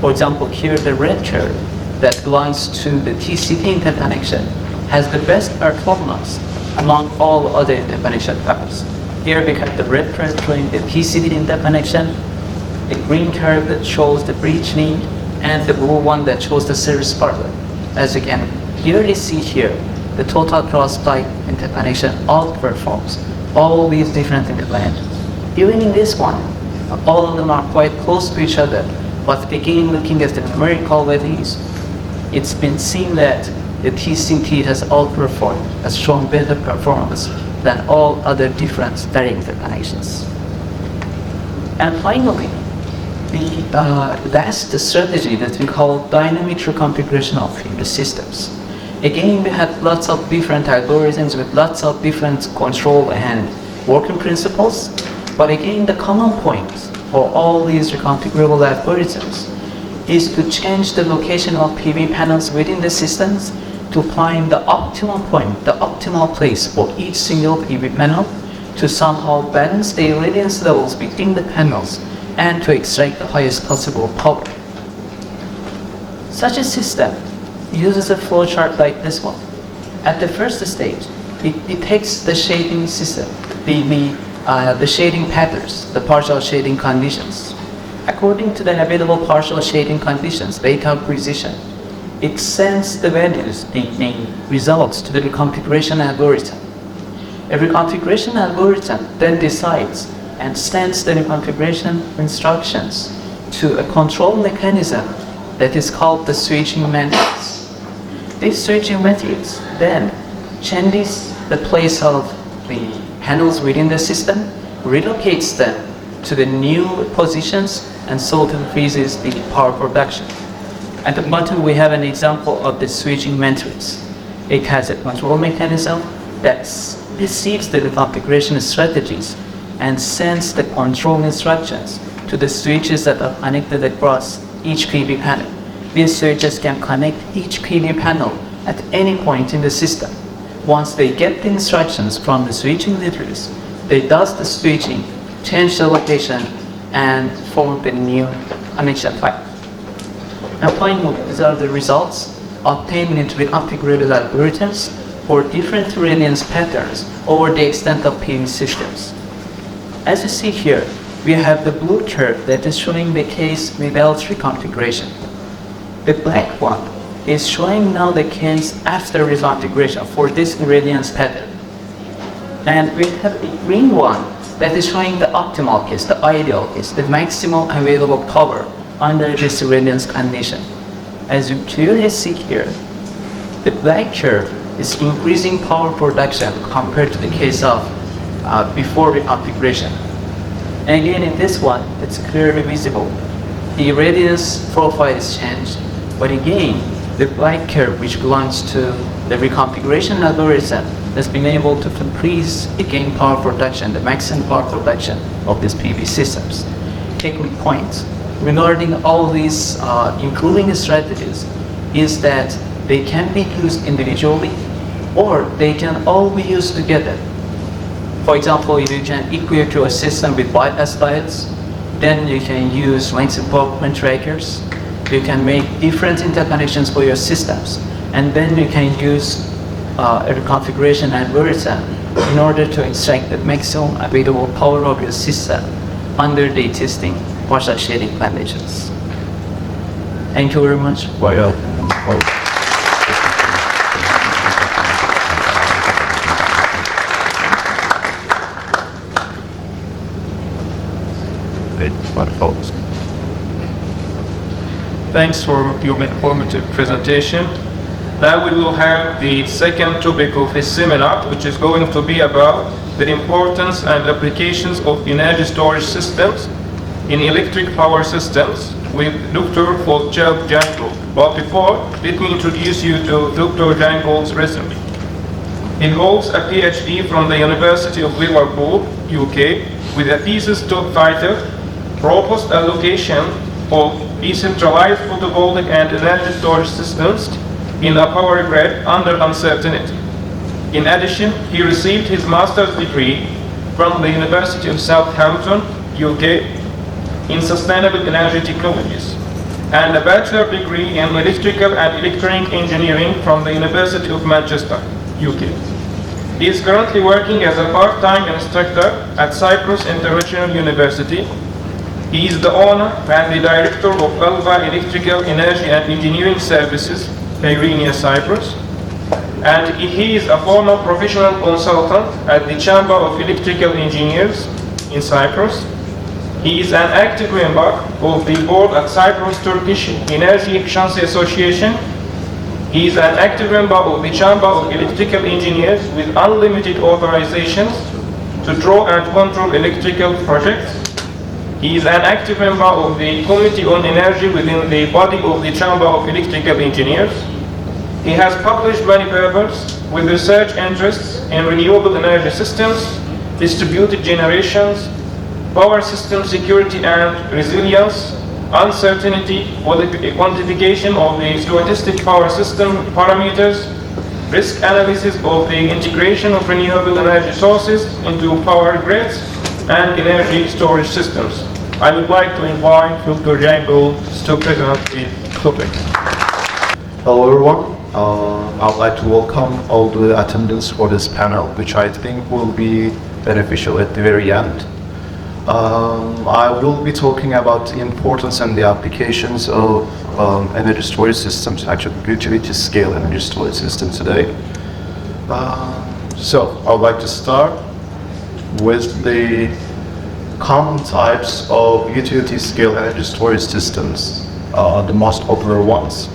for example, here the red curve that belongs to the TCP interconnection has the best performance among all other interconnection types. Here we have the red curve showing the TCP interconnection, the green curve that shows the bridge link, and the blue one that shows the series parallel. As you can clearly see here, the total cross-pipe interconnection outperforms all these different interconnections. Even in this one, all of them are quite close to each other, but again looking at the numerical values, it's been seen that the TCP has outperformed, has shown better performance than all other different direct interconnections. And finally, that's the strategy that we call dynamic reconfiguration of the systems. Again, we had lots of different algorithms with lots of different control and working principles, but again, the common point for all these reconfigurable algorithms is to change the location of PV panels within the systems to find the optimal point, the optimal place for each single PV panel to somehow balance the irradiance levels between the panels and to extract the highest possible power. Such a system uses a flowchart like this one. At the first stage, it detects the shading system, the shading patterns, the partial shading conditions. According to the available partial shading conditions, based on precision, it sends the values, the results to the reconfiguration algorithm. A reconfiguration algorithm then decides and sends the reconfiguration instructions to a control mechanism that is called the switching matrix. This switching matrix then changes the place of the panels within the system, relocates them to the new positions, and so increases the power production. At the bottom we have an example of the switching matrix. It has a control mechanism that receives the reconfiguration strategies and sends the control instructions to the switches that are connected across each PV panel. These switches can connect each PV panel at any point in the system. Once they get the instructions from the switching leaders, they does the switching, change the location, and form the new connection type. Now finally, these are the results obtained into reconfigurable algorithms for different irradiance patterns over the extent of PV systems. As you see here, we have the blue curve that is showing the case without reconfiguration. The black one is showing now the case after reconfiguration for this irradiance pattern. And we have the green one that is showing the optimal case, the ideal case, the maximum available power under this irradiance condition. As you clearly see here, the black curve is increasing power production compared to the case of before reconfiguration. And again in this one, it's clearly visible. The irradiance profile is changed, but again, the black curve, which belongs to the reconfiguration algorithm, has been able to increase again power production, the maximum power production of these PV systems. Taking points regarding all these improving strategies is that They can be used individually or they can all be used together. For example, you can equip your system with bypass diodes, then you can use length involvement trackers. You can make different interconnections for your systems, and then you can use a configuration algorithm in order to extract the maximum available power of your system under the existing partial shading conditions. Thank you very much. Bayağı. Thanks for your informative presentation. Now we will have the second topic of this seminar, which is going to be about the importance and applications of energy storage systems in electric power systems with Dr. Volchel Jankel. But before, let me introduce you to Dr. Jankel's resume. He holds a PhD from the University of Liverpool, UK, with a thesis titled Proposed Allocation of Decentralized Photovoltaic and Energy Storage Systems in a Power Grid Under Uncertainty. In addition, he received his master's degree from the University of Southampton, UK, in Sustainable Energy Technologies, and a bachelor degree in Electrical and Electronic Engineering from the University of Manchester, UK. He is currently working as a part-time instructor at Cyprus International University. He is the owner and the director of Alva Electrical Energy and Engineering Services, Irenia, Cyprus, and he is a former professional consultant at the Chamber of Electrical Engineers in Cyprus. He is an active member of the board at Cyprus Turkish Energy Efficiency Association. He is an active member of the Chamber of Electrical Engineers with unlimited authorizations to draw and control electrical projects. He is an active member of the Committee on Energy within the body of the Chamber of Electrical Engineers. He has published many papers with research interests in renewable energy systems, distributed generations, power system security and resilience, uncertainty for the quantification of the stochastic power system parameters, risk analysis of the integration of renewable energy sources into power grids, and energy storage systems. I would like to invite Dr. Jankel to present the topic. Hello everyone. I would like to welcome all the attendees for this panel, which I think will be beneficial at the very end. I will be talking about the importance and the applications of energy storage systems, actually utility scale energy storage systems today. So I would like to start with the common types of utility scale energy storage systems, the most popular ones.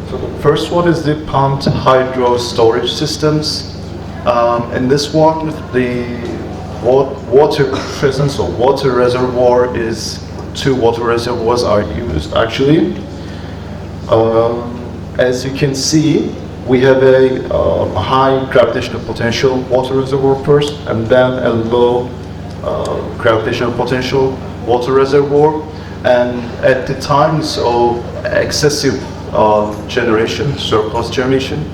So the first one is the pumped hydro storage systems. In this one, the water presence or water reservoir is two water reservoirs are used actually. As you can see, we have a high gravitational potential water reservoir first, and then a low gravitational potential water reservoir. And at the times of excessive generation, surplus generation,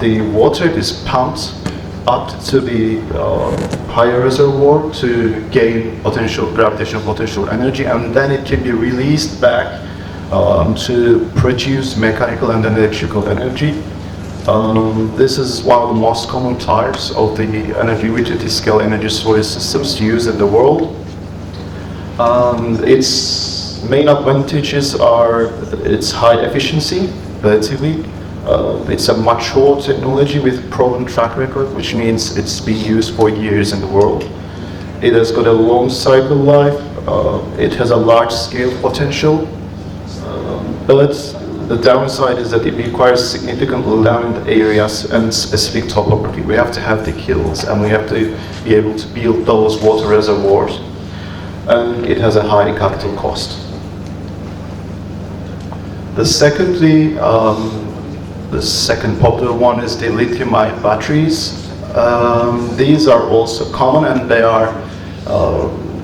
the water is pumped up to the higher reservoir to gain gravitational potential energy, and then it can be released back to produce mechanical and electrical energy. This is one of the most common types of the energy utility scale energy storage systems used in the world. Its main advantages are its high efficiency, relatively. It's a mature technology with proven track record, which means it's been used for years in the world. It has got a long cycle life. It has a large scale potential, but the downside is that it requires significant land areas and specific topography. We have to have the kilns, and we have to be able to build those water reservoirs, and it has a high capital cost. The second popular one is the lithium-ion batteries. These are also common, and they are.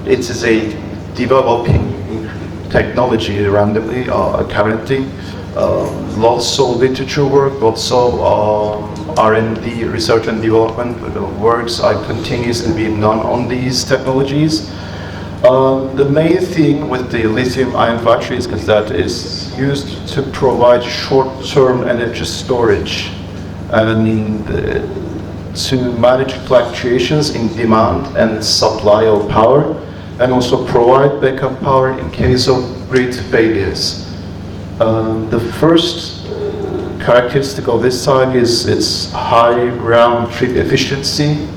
It is a developing technology randomly currently. Lots of literature work, lots of R&D, research and development works are continuously being done on these technologies. The main thing with the lithium-ion batteries is that it's used to provide short-term energy storage and to manage fluctuations in demand and supply of power, and also provide backup power in case of grid failures. The first characteristic of this type is its high round trip efficiency.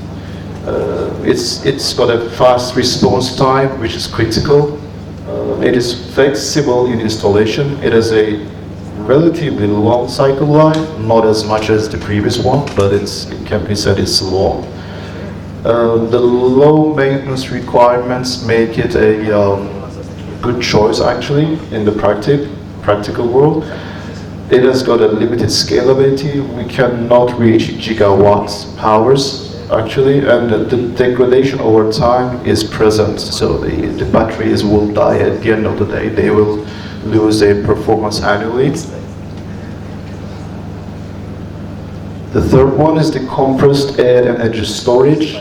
It's got a fast response time, which is critical. It is flexible in installation. It has a relatively long cycle life, not as much as the previous one, but it can be said it's long. The low maintenance requirements make it a good choice actually in the practical world. It has got a limited scalability. We cannot reach gigawatts powers actually, and the degradation over time is present. So the batteries will die at the end of the day. They will lose their performance annually. The third one is the compressed air energy storage,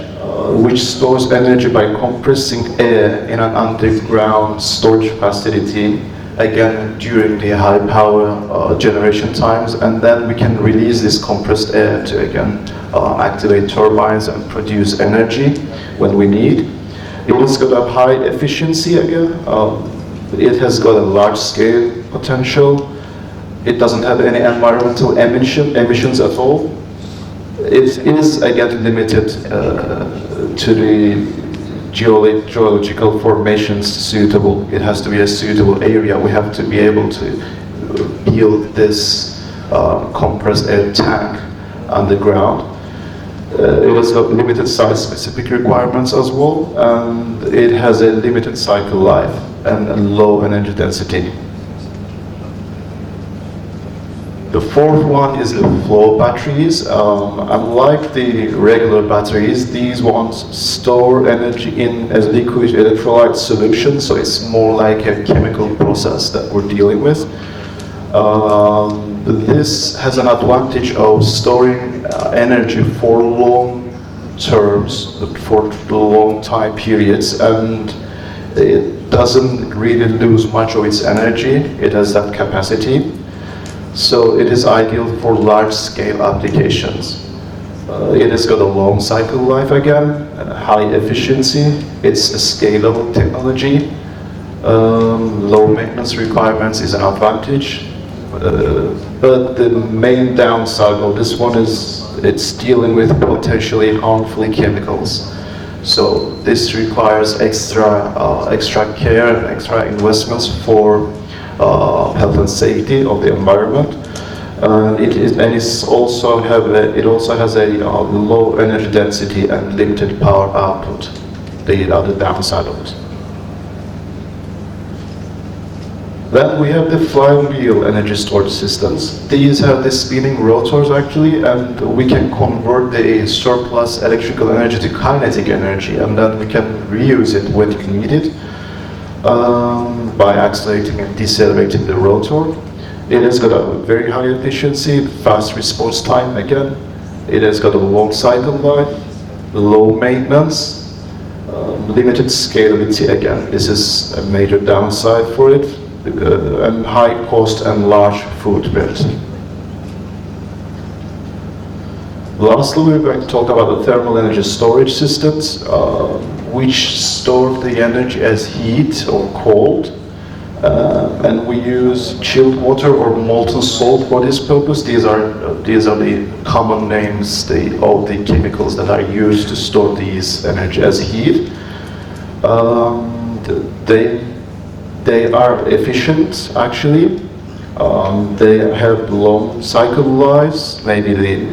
which stores energy by compressing air in an underground storage facility, again during the high power generation times, and then we can release this compressed air to again activate turbines and produce energy when we need. It has got a high efficiency again. It has got a large scale potential. It doesn't have any environmental emissions at all. It is again limited to the geological formations suitable. It has to be a suitable area. We have to be able to build this compressed air tank underground. It has got limited size specific requirements as well, and it has a limited cycle life and a low energy density. The fourth one is the flow batteries. Unlike the regular batteries, these ones store energy in a liquid electrolyte solution, so it's more like a chemical process that we're dealing with. This has an advantage of storing energy for long terms, for long time periods, and it doesn't really lose much of its energy. It has that capacity. So it is ideal for large-scale applications. It has got a long cycle life again, high efficiency. It's a scalable technology. Low maintenance requirements is an advantage. But the main downside of this one is it's dealing with potentially harmful chemicals. So this requires extra care and extra investments for health and safety of the environment. It also has a low energy density and limited power output. The other downside of it. Then we have the flywheel energy storage systems. These have the spinning rotors actually, and we can convert the surplus electrical energy to kinetic energy, and then we can reuse it when needed. By accelerating and decelerating the rotor. It has got a very high efficiency, fast response time again. It has got a long cycle life, low maintenance, limited scalability again. This is a major downside for it, and high cost and large footprint. Lastly, we're going to talk about the thermal energy storage systems, which store the energy as heat or cold, and we use chilled water or molten salt for this purpose. These are the common names of the chemicals that are used to store these energy as heat. They are efficient actually. They have long cycle lives. Maybe the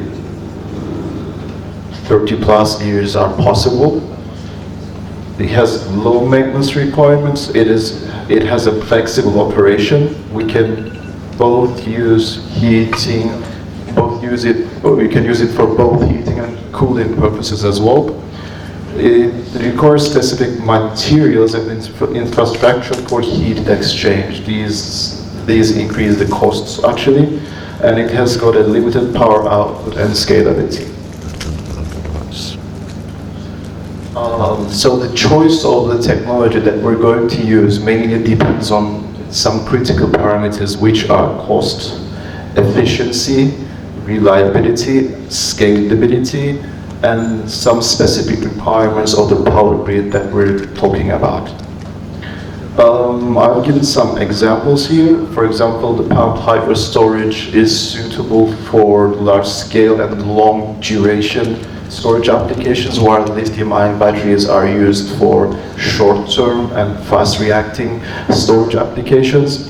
30 plus years are possible. It has low maintenance requirements. It has a flexible operation. We can both use heating, we can use it for both heating and cooling purposes as well. It requires specific materials and infrastructure for heat exchange. These these increase the costs actually, and it has got a limited power output and scalability. So the choice of the technology that we're going to use mainly depends on some critical parameters, which are cost, efficiency, reliability, scalability, and some specific requirements of the power grid that we're talking about. I've given some examples here. For example, the pumped hydro storage is suitable for large scale and long duration storage applications, while lithium-ion batteries are used for short-term and fast-reacting storage applications.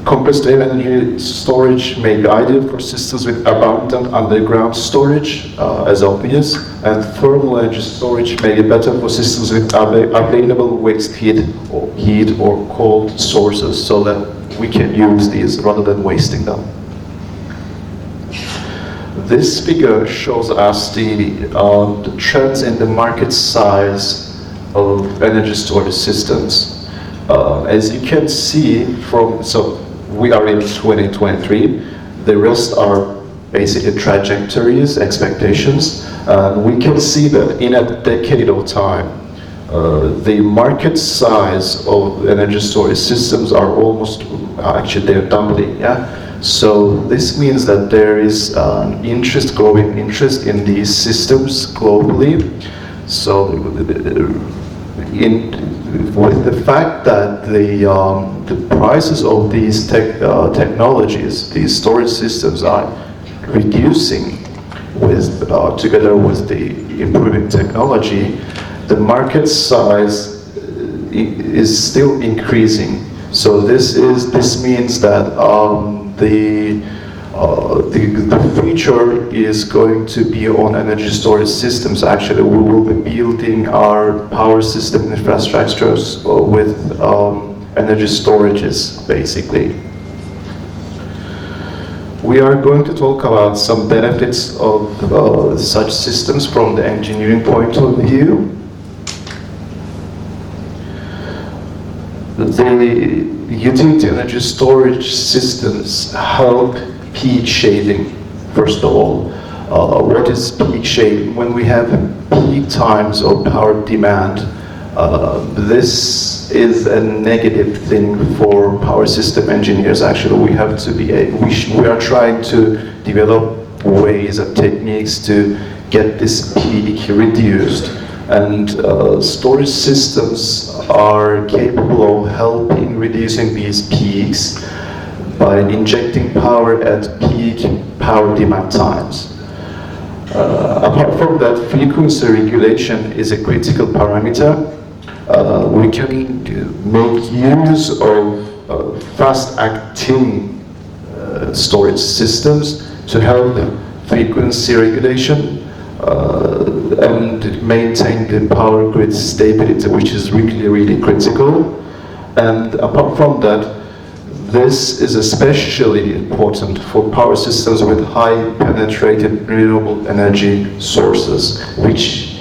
Compressed wave energy storage may be ideal for systems with abundant underground storage, as obvious, and thermal energy storage may be better for systems with available waste heat or cold sources, so that we can use these rather than wasting them. This figure shows us the trends in the market size of energy storage systems. As you can see we are in 2023, the rest are basically trajectories, expectations. We can see that in a decade of time, the market size of energy storage systems are almost, actually they're doubling, yeah? So this means that there is growing interest in these systems globally. So with the fact that the prices of these technologies, these storage systems are reducing together with the improving technology, the market size is still increasing. So this means that the future is going to be on energy storage systems. Actually, we will be building our power system infrastructures with energy storages, basically. We are going to talk about some benefits of such systems from the engineering point of view. The utility energy storage systems help peak shaving, first of all. What is peak shaving? When we have peak times of power demand, this is a negative thing for power system engineers. Actually, we are trying to develop ways and techniques to get this peak reduced. And storage systems are capable of helping reducing these peaks by injecting power at peak power demand times. Apart from that, frequency regulation is a critical parameter. We can make use of fast-acting storage systems to help frequency regulation and maintain the power grid stability, which is really critical. And apart from that, this is especially important for power systems with high penetrated renewable energy sources, which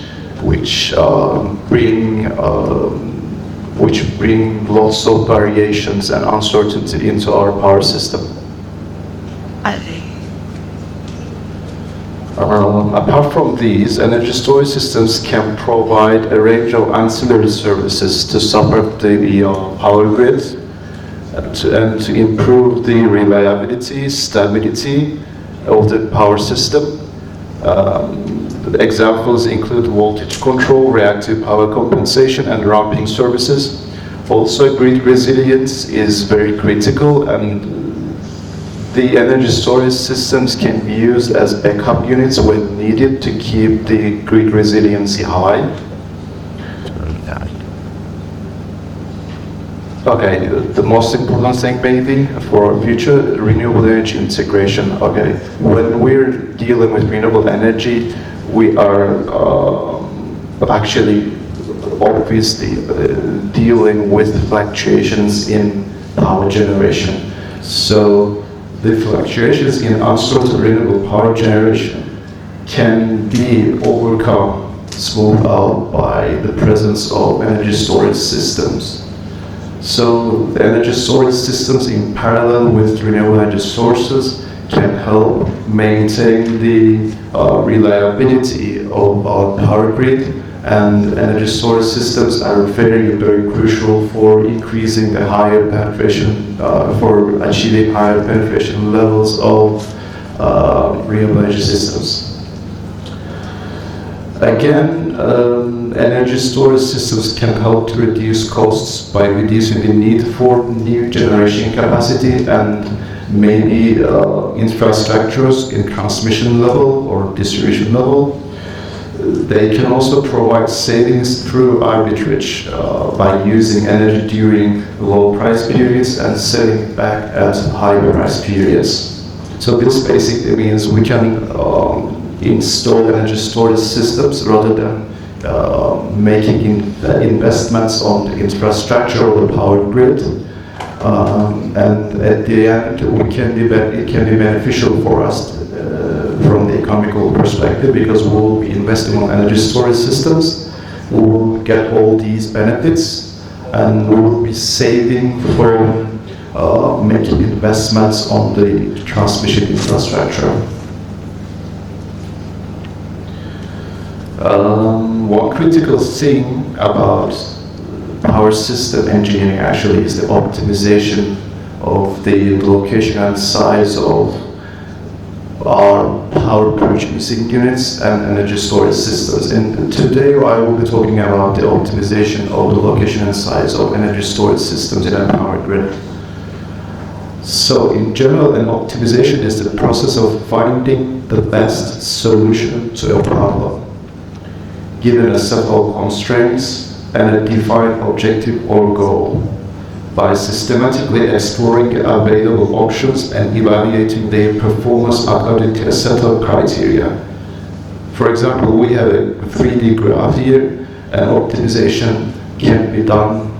bring lots of variations and uncertainty into our power system. Apart from these, energy storage systems can provide a range of ancillary services to support the power grid and to improve the reliability, stability of the power system. Examples include voltage control, reactive power compensation, and ramping services. Also, grid resilience is very critical, and the energy storage systems can be used as backup units when needed to keep the grid resiliency high. Okay, the most important thing maybe for our future, renewable energy integration. Okay, when we're dealing with renewable energy, we are actually obviously dealing with fluctuations in power generation. So the fluctuations in uncertain renewable power generation can be overcome, smoothed out by the presence of energy storage systems. So the energy storage systems in parallel with renewable energy sources can help maintain the reliability of our power grid, and energy storage systems are very, very crucial for increasing the higher penetration, for achieving higher penetration levels of renewable energy systems. Again, energy storage systems can help to reduce costs by reducing the need for new generation capacity and maybe infrastructures in transmission level or distribution level. They can also provide savings through arbitrage by using energy during low price periods and selling back at high price periods. So this basically means we can install energy storage systems rather than making investments on the infrastructure of the power grid. And at the end, it can be beneficial for us from the economical perspective, because we will be investing on energy storage systems, we will get all these benefits, and we will be saving from making investments on the transmission infrastructure. One critical thing about power system engineering actually is the optimization of the location and size of our power producing units and energy storage systems. And today I will be talking about the optimization of the location and size of energy storage systems in a power grid. So in general, an optimization is the process of finding the best solution to a problem, given a set of constraints and a defined objective or goal, by systematically exploring the available options and evaluating their performance according to a set of criteria. For example, we have a 3D graph here, and optimization can be done,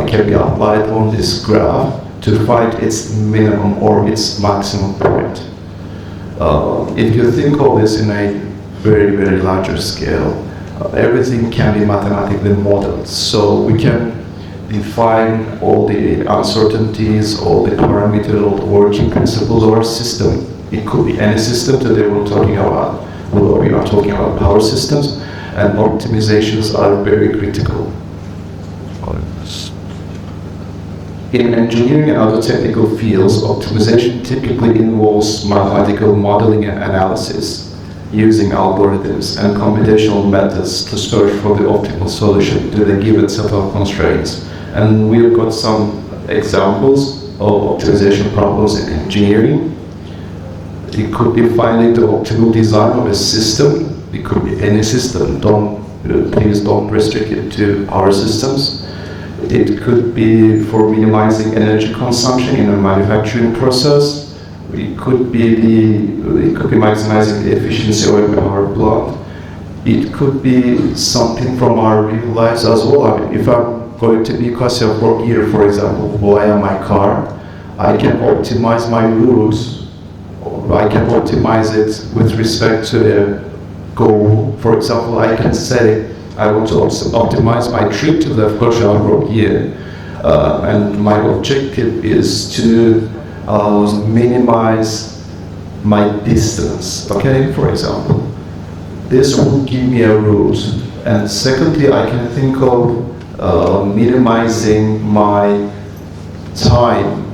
can be applied on this graph to find its minimum or its maximum point. If you think of this in a very, very larger scale, everything can be mathematically modeled. So we can define all the uncertainties, all the parameters, all the working principles of our system. It could be any system. Today we are talking about power systems, and optimizations are very critical. In engineering and other technical fields, optimization typically involves mathematical modeling and analysis, using algorithms and computational methods to search for the optimal solution to the given set of constraints. And we've got some examples of optimization problems in engineering. It could be finding the optimal design of a system. It could be any system. Please don't restrict it to power systems. It could be for minimizing energy consumption in a manufacturing process. It could be maximizing the efficiency of a power plant. It could be something from our real lives as well. I mean, if I'm going to Nicosia for a year, for example, via my car, I can optimize my routes, or I can optimize it with respect to a goal. For example, I can say I want to optimize my trip to Lefkoşa for a year, and my objective is to minimize my distance, okay, for example. This will give me a route. And secondly, I can think of minimizing my time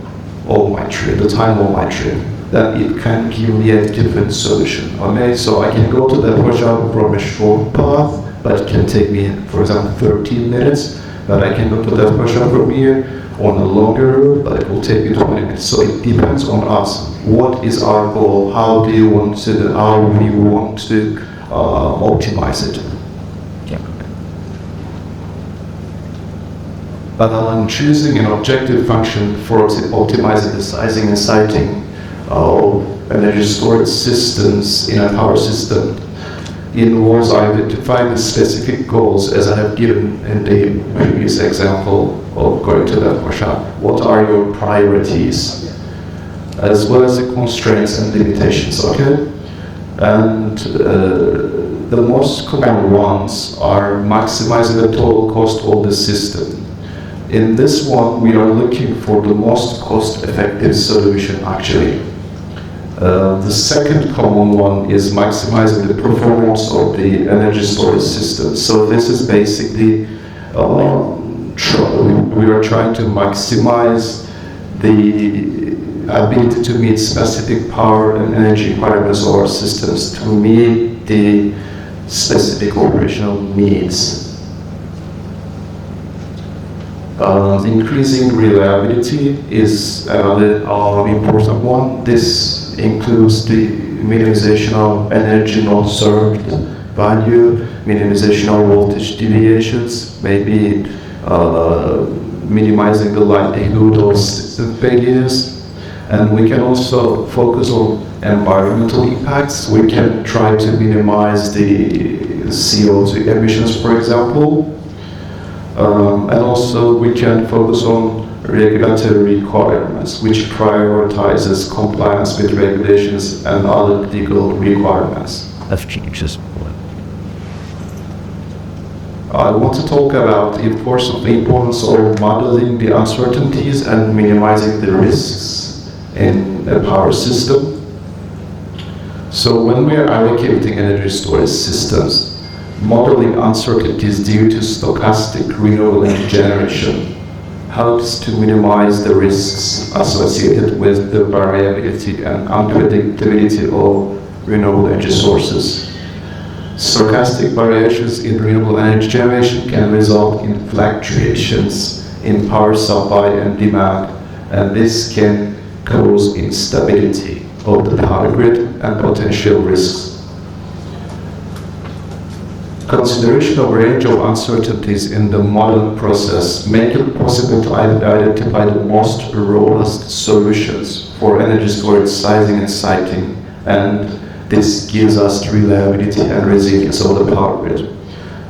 of my trip, the time of my trip. Then it can give me a different solution, okay? So I can go to the Lefkoşa from a short path, but it can take me, for example, 13 minutes. But I can go to the Lefkoşa from here on a longer route, but it will take me 20 minutes. So it depends on us. What is our goal? How we want to optimize it? But I'm choosing an objective function for optimizing the sizing and siting of energy storage systems in a power system. Involves identifying the specific goals, as I have given in the previous example of going to that workshop. What are your priorities, as well as the constraints and limitations, okay? And the most common ones are maximizing the total cost of the system, In this one, we are looking for the most cost-effective solution actually. The second common one is maximizing the performance of the energy storage system. So this is basically, we are trying to maximize the ability to meet specific power and energy requirements of our systems to meet the specific operational needs. Increasing reliability is another important one. This includes the minimization of energy not served value, minimization of voltage deviations, maybe minimizing the likelihood of system failures. And we can also focus on environmental impacts. We can try to minimize the CO2 emissions, for example. And also we can focus on regulatory requirements, which prioritizes compliance with regulations and other legal requirements. I want to talk about the importance of modeling the uncertainties and minimizing the risks in a power system. So when we are allocating energy storage systems, modeling uncertainties due to stochastic renewable energy generation helps to minimize the risks associated with the variability and unpredictability of renewable energy sources. Stochastic variations in renewable energy generation can result in fluctuations in power supply and demand, and this can cause instability of the power grid and potential risks. Consideration of a range of uncertainties in the modeling process make it possible to identify the most robust solutions for energy storage sizing and siting, and this gives us reliability and resilience of the power grid.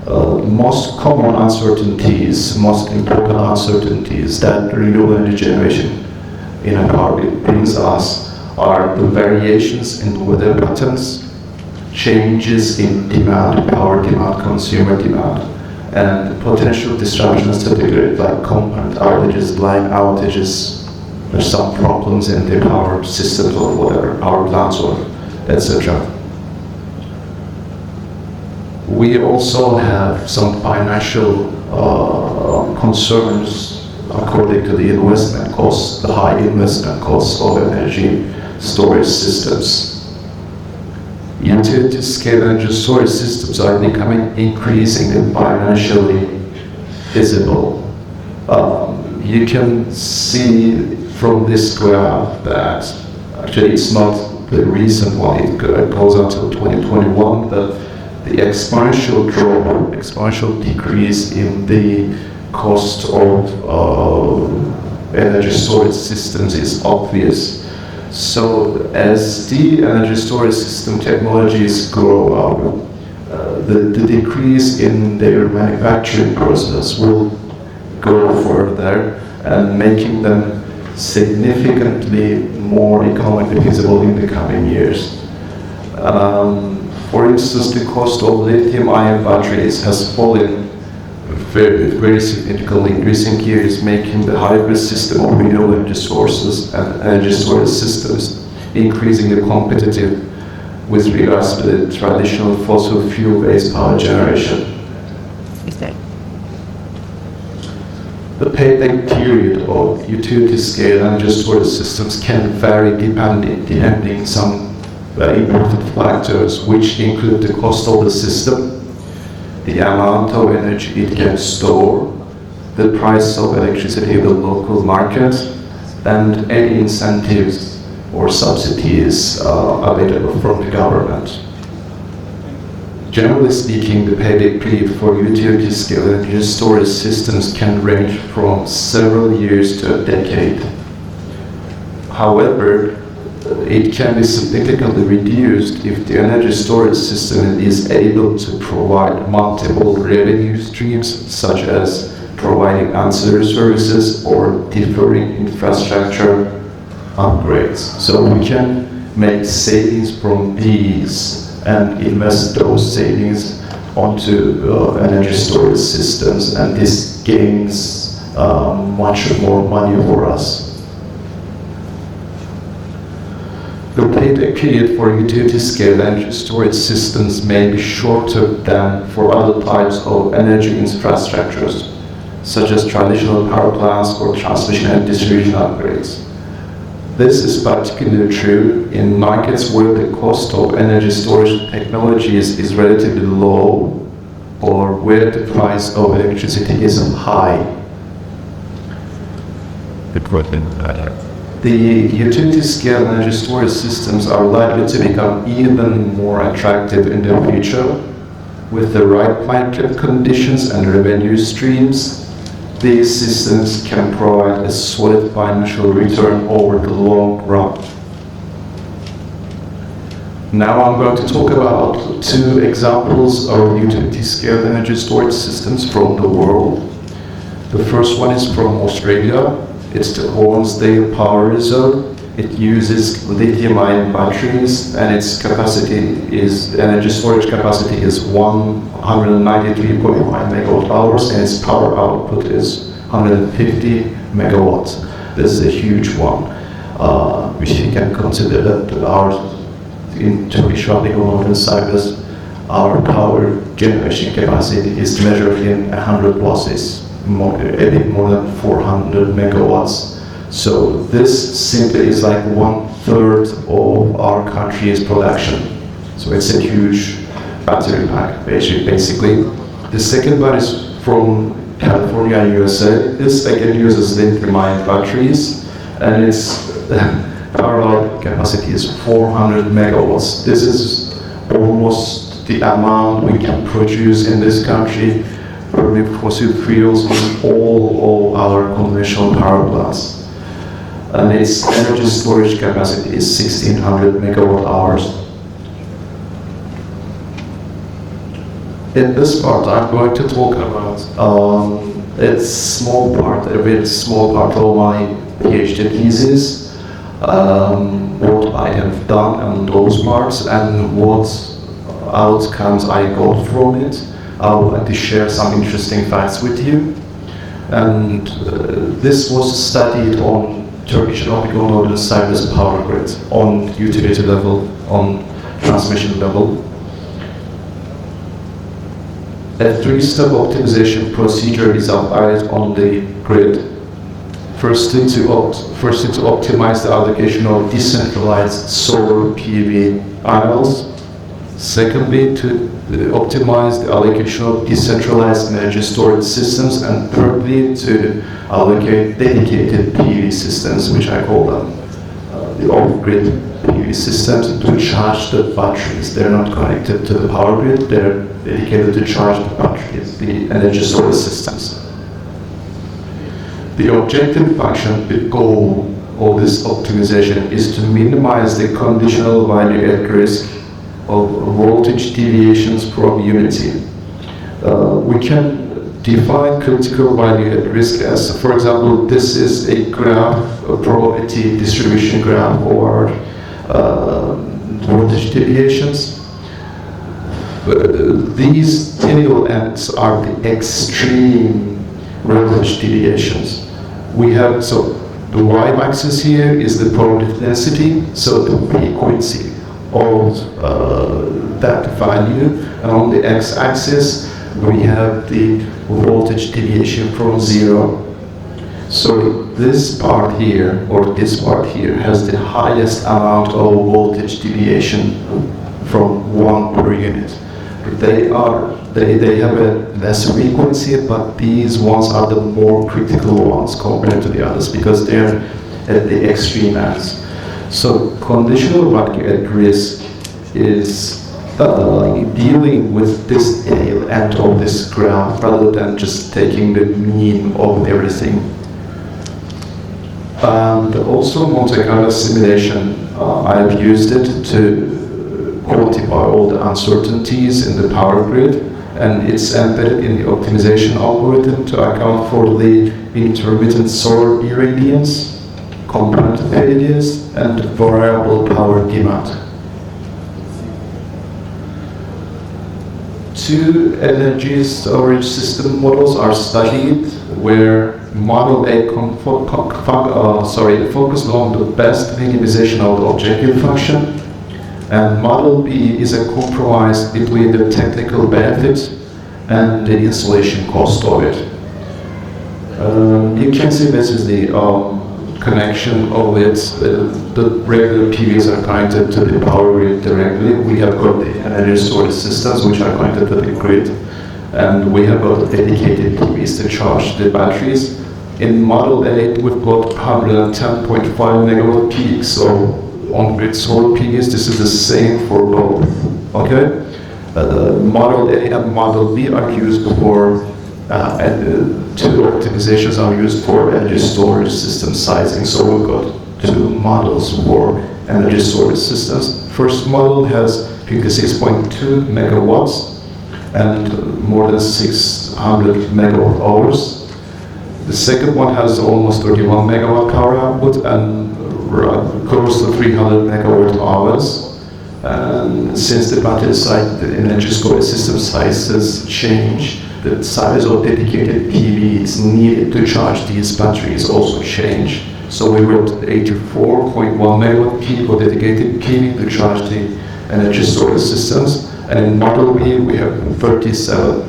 Most common uncertainties, most important uncertainties that renewable energy generation in a power grid brings us are the variations in weather patterns, changes in demand, power demand, consumer demand, and potential disruptions to the grid, like component outages, line outages, there's some problems in the power systems or whatever, power plants or etc. We also have some financial concerns according to the investment costs, the high investment costs of energy storage systems. Utility scale energy storage systems are becoming increasingly financially visible. You can see from this graph that actually it's not the recent one, it goes until 2021, but the exponential drop, exponential decrease in the cost of energy storage systems is obvious. So as the energy storage system technologies grow up, the decrease in their manufacturing process will go further and making them significantly more economically feasible in the coming years. For instance, the cost of lithium-ion batteries has fallen very significantly in recent years, making the hybrid system of renewable energy sources and energy storage systems increasingly competitive with regards to the traditional fossil fuel-based power generation. The payback period of utility-scale energy storage systems can vary depending on some important factors, which include the cost of the system, the amount of energy it can store, the price of electricity in the local market, and any incentives or subsidies available from the government. Generally speaking, the payback period for utility-scale energy storage systems can range from several years to a decade. However, it can be significantly reduced if the energy storage system is able to provide multiple revenue streams, such as providing ancillary services or deferring infrastructure upgrades. So we can make savings from these and invest those savings onto energy storage systems, and this gains much more money for us. The payback period for utility-scale energy storage systems may be shorter than for other types of energy infrastructures, such as traditional power plants or transmission and distribution upgrades. This is particularly true in markets where the cost of energy storage technologies is relatively low or where the price of electricity is high. The utility-scale energy storage systems are likely to become even more attractive in the future with the right market conditions and revenue streams. These systems can provide a solid financial return over the long run. Now I'm going to talk about two examples of utility-scale energy storage systems from the world. The first one is from Australia. It's the Hornsdale Power Reserve. It uses lithium-ion batteries, and its energy storage capacity is 193.5 megawatt hours, and its power output is 150 megawatts. This is a huge one, which you can consider that in Turkish Republic Cyprus, our power generation capacity is measured in 100 watts, a bit more than 400 megawatts. So this simply is like 1/3 of our country's production. So it's a huge battery pack, basically. The second one is from California, USA. This again uses lithium-ion batteries, and its power capacity is 400 megawatts. This is almost the amount we can produce in this country burning fossil fuels in all of our conventional power plants. And its energy storage capacity is 1600 megawatt hours. In this part, I'm going to talk about a very small part of my PhD thesis, what I have done on those parts and what outcomes I got from it. I would like to share some interesting facts with you. And this was studied on Turkish Republic Cyprus power grid, on utility level, on transmission level. A three-step optimization procedure is applied on the grid. Firstly, to optimize the allocation of decentralized solar PV panels. Secondly, to optimize the allocation of decentralized energy storage systems, and thirdly, to allocate dedicated PV systems, which I call them the off-grid PV systems, to charge the batteries. They're not connected to the power grid, they're dedicated to charge the batteries, the energy storage systems. The objective function, the goal of this optimization is to minimize the conditional value at risk of voltage deviations from unity. We can define critical value at risk as, for example, this is a graph, a probability distribution graph or voltage deviations. These tail ends are the extreme voltage deviations. We have, so the y-axis here is the probability density, so the frequency of that value, and on the x-axis we have the voltage deviation from zero. So this part here, or this part here, has the highest amount of voltage deviation from 1 per unit. They have a less frequency, but these ones are the more critical ones compared to the others because they're at the extreme ends. So conditional value at risk is dealing with this tail end of this graph rather than just taking the mean of everything. And also Monte Carlo simulation, I've used it to quantify all the uncertainties in the power grid, and it's embedded in the optimization algorithm to account for the intermittent solar irradiance, component failures, and variable power demand. Two energy storage system models are studied. where Model A focused on the best minimization of the objective function, and Model B is a compromise between the technical benefits and the installation cost of it. You can see this is the connection of it. The regular PVs are connected to the power grid directly. We have got the energy storage systems which are connected to the grid, and we have got dedicated PVs to charge the batteries. In Model 8, we've got 110.5 megawatt peak, so on-grid solar PVs, this is the same for both, okay? Model A and Model B are used for, two optimizations are used for energy storage system sizing, so we've got two models for energy storage systems. First model has 56.2 megawatts and more than 600 megawatt hours. The second one has almost 31 megawatt power output and close to 300 megawatt hours. And since the battery side, the energy storage system sizes change, the size of dedicated PVs needed to charge these batteries also change. So we were at 84.1 megawatt peak for dedicated PV to charge the energy storage systems. And in Model B, we have 37.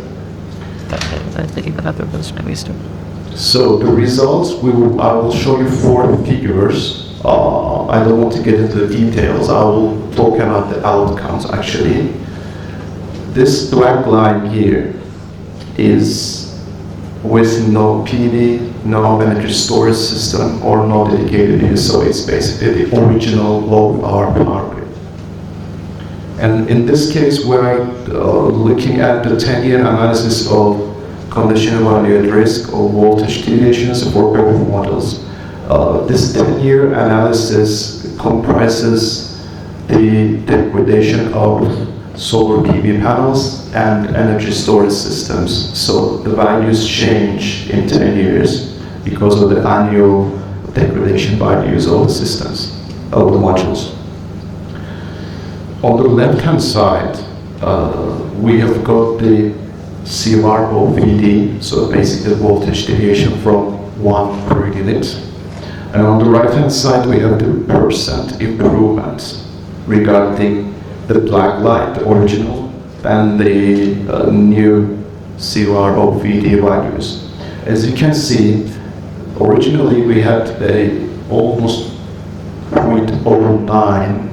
So the results, I will show you 4 figures. I don't want to get into the details. I will talk about the outcomes actually. This black line here is with no PV, no energy storage system, or no dedicated PV. So it's basically the original low-hour power grid. And in this case, we're looking at the 10-year analysis of condition evaluated risk of voltage deviations for both models. This 10-year analysis comprises the degradation of solar PV panels and energy storage systems. So the values change in 10 years because of the annual degradation values of the systems, of the modules. On the left-hand side, we have got the CVD, so basically voltage deviation from 1 per unit. And on the right-hand side, we have the percent improvement regarding the black light, the original, and the new CVD values. As you can see, originally we had a almost 0.09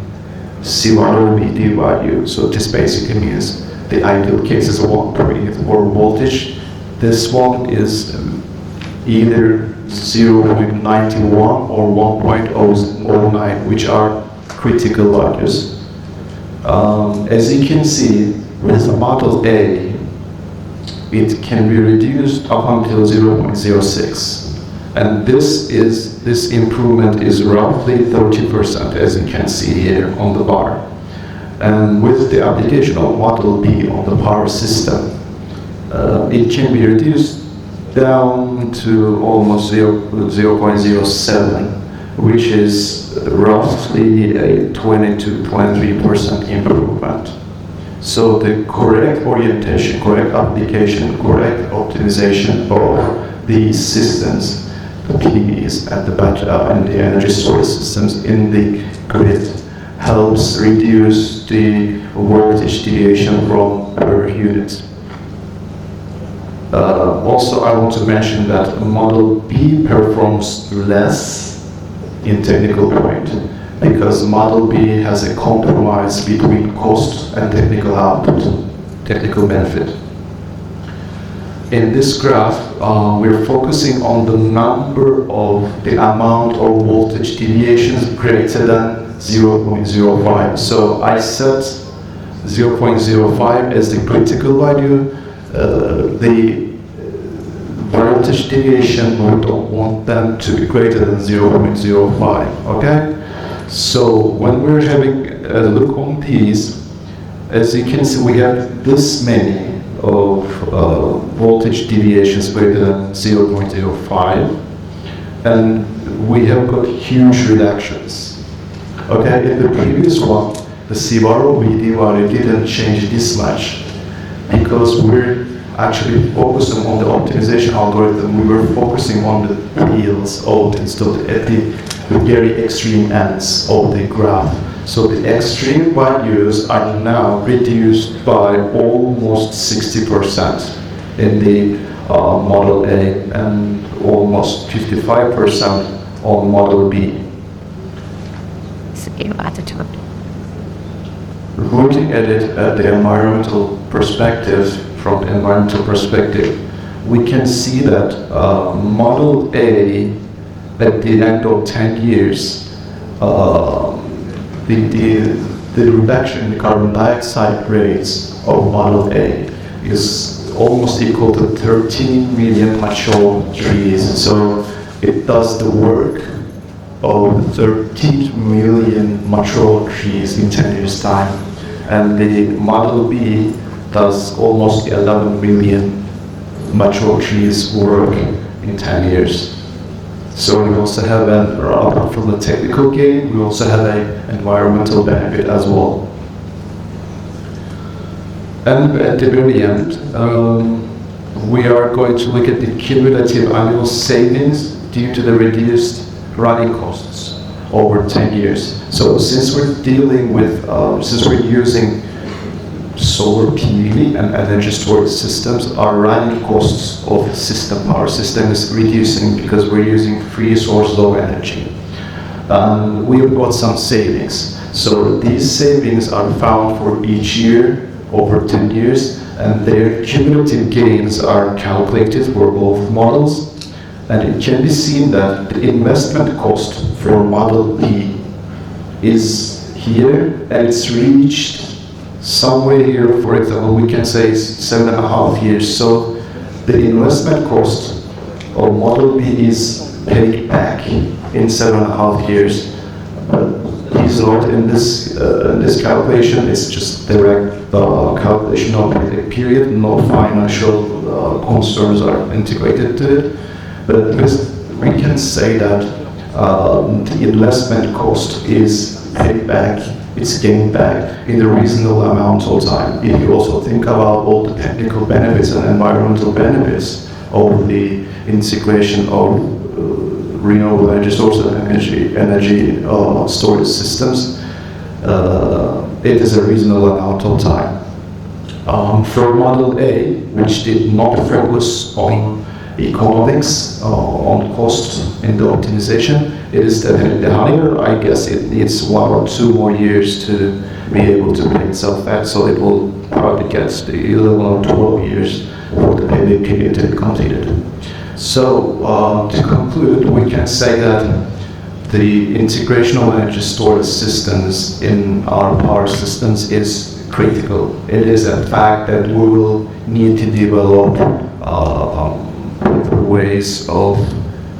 CVD value. So this basically means the ideal case is 1 per unit or voltage. This one is either 0.91 or 1.09, which are critical values. As you can see, with the Model A, it can be reduced up until 0.06. And this improvement is roughly 30%, as you can see here on the bar. And with the application of Model B on the power system, it can be reduced down to almost 0.07, which is roughly a 20 to 23% improvement. So the correct orientation, correct application, correct optimization of these systems, the PVs and the battery and the energy storage systems in the grid, helps reduce the voltage deviation from per unit. Also, I want to mention that Model B performs less in technical point because Model B has a compromise between cost and technical output, technical benefit. In this graph, we're focusing on the number of the amount of voltage deviations greater than 0.05. So I set 0.05 as the critical value. The voltage deviation, we don't want them to be greater than 0.05, okay? So when we're having a look on these, as you can see, we have this many of voltage deviations greater than 0.05, and we have got huge reductions. Okay, in the previous one, the CVD value didn't change this much. because we're actually focusing on the optimization algorithm. We were focusing on the yields of at the very extreme ends of the graph. So the extreme values are now reduced by almost 60% in the Model A and almost 55% on Model B. Looking at it at the environmental perspective, from the environmental perspective, we can see that Model A at the end of 10 years, the reduction in the carbon dioxide rates of Model A is almost equal to 13 million mature trees. So it does the work of 13 million mature trees in 10 years' time. And the Model B does almost 11 million mature trees work in 10 years. So we also have apart from the technical gain, we also have an environmental benefit as well. And at the very end, we are going to look at the cumulative annual savings due to the reduced running costs over 10 years. So since we're dealing with, since we're using solar PV and energy storage systems, our running costs of power system is reducing because we're using free sources of energy. We've got some savings. So these savings are found for each year over 10 years, and their cumulative gains are calculated for both models. And it can be seen that the investment cost for Model B is here, and it's reached somewhere here. For example, we can say 7.5 years. So the investment cost of Model B is paid back in 7.5 years. Please note in this calculation, it's just direct calculation of the period. No financial concerns are integrated to it. But we can say that the investment cost is paid back, it's gained back in a reasonable amount of time. If you also think about all the technical benefits and environmental benefits of the integration of renewable energy sources and energy storage systems, it is a reasonable amount of time. For Model A, which did not focus on economics, on cost in the optimization, it is definitely higher. I guess it needs 1 or 2 more years to be able to pay itself back, so it will probably get the 11 or 12 years for the payback period to be completed. So to conclude, we can say that the integration of energy storage systems in our power systems is critical. It is a fact that we will need to develop ways of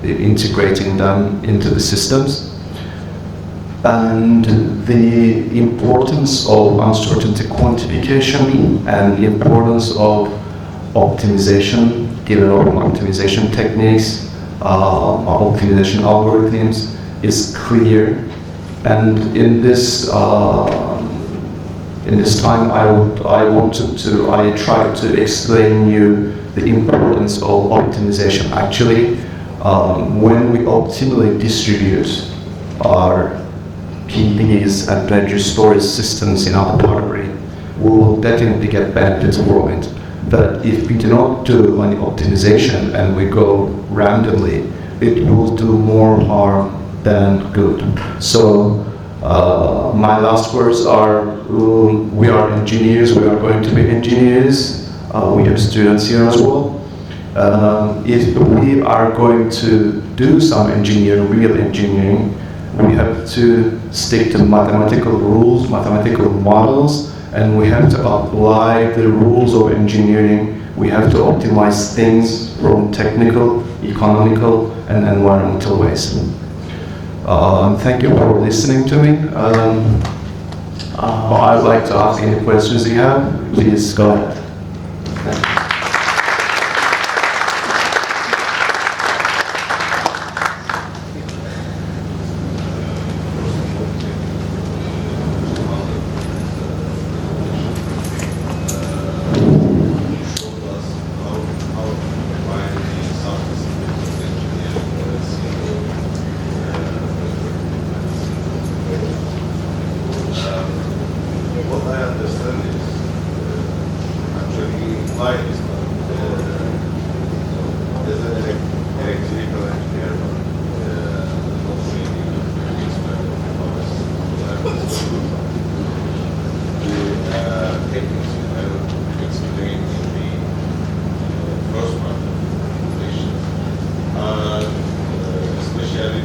integrating them into the systems. And the importance of uncertainty quantification and the importance of optimization, developing optimization techniques, optimization algorithms is clear. And in this time, I tried to explain you the importance of optimization. Actually, when we optimally distribute our PVs and energy storage systems in our battery, we will definitely get benefits from it. But if we do not do any optimization and we go randomly, it will do more harm than good. So my last words are, we are engineers, we are going to be engineers. We have students here as well. If we are going to do some engineering, real engineering, we have to stick to mathematical rules, mathematical models, and we have to apply the rules of engineering. We have to optimize things from technical, economical, and environmental ways. Thank you for listening to me. I'd like to ask any questions you have. Please go ahead. özel elektrik öğrenciler var. Especially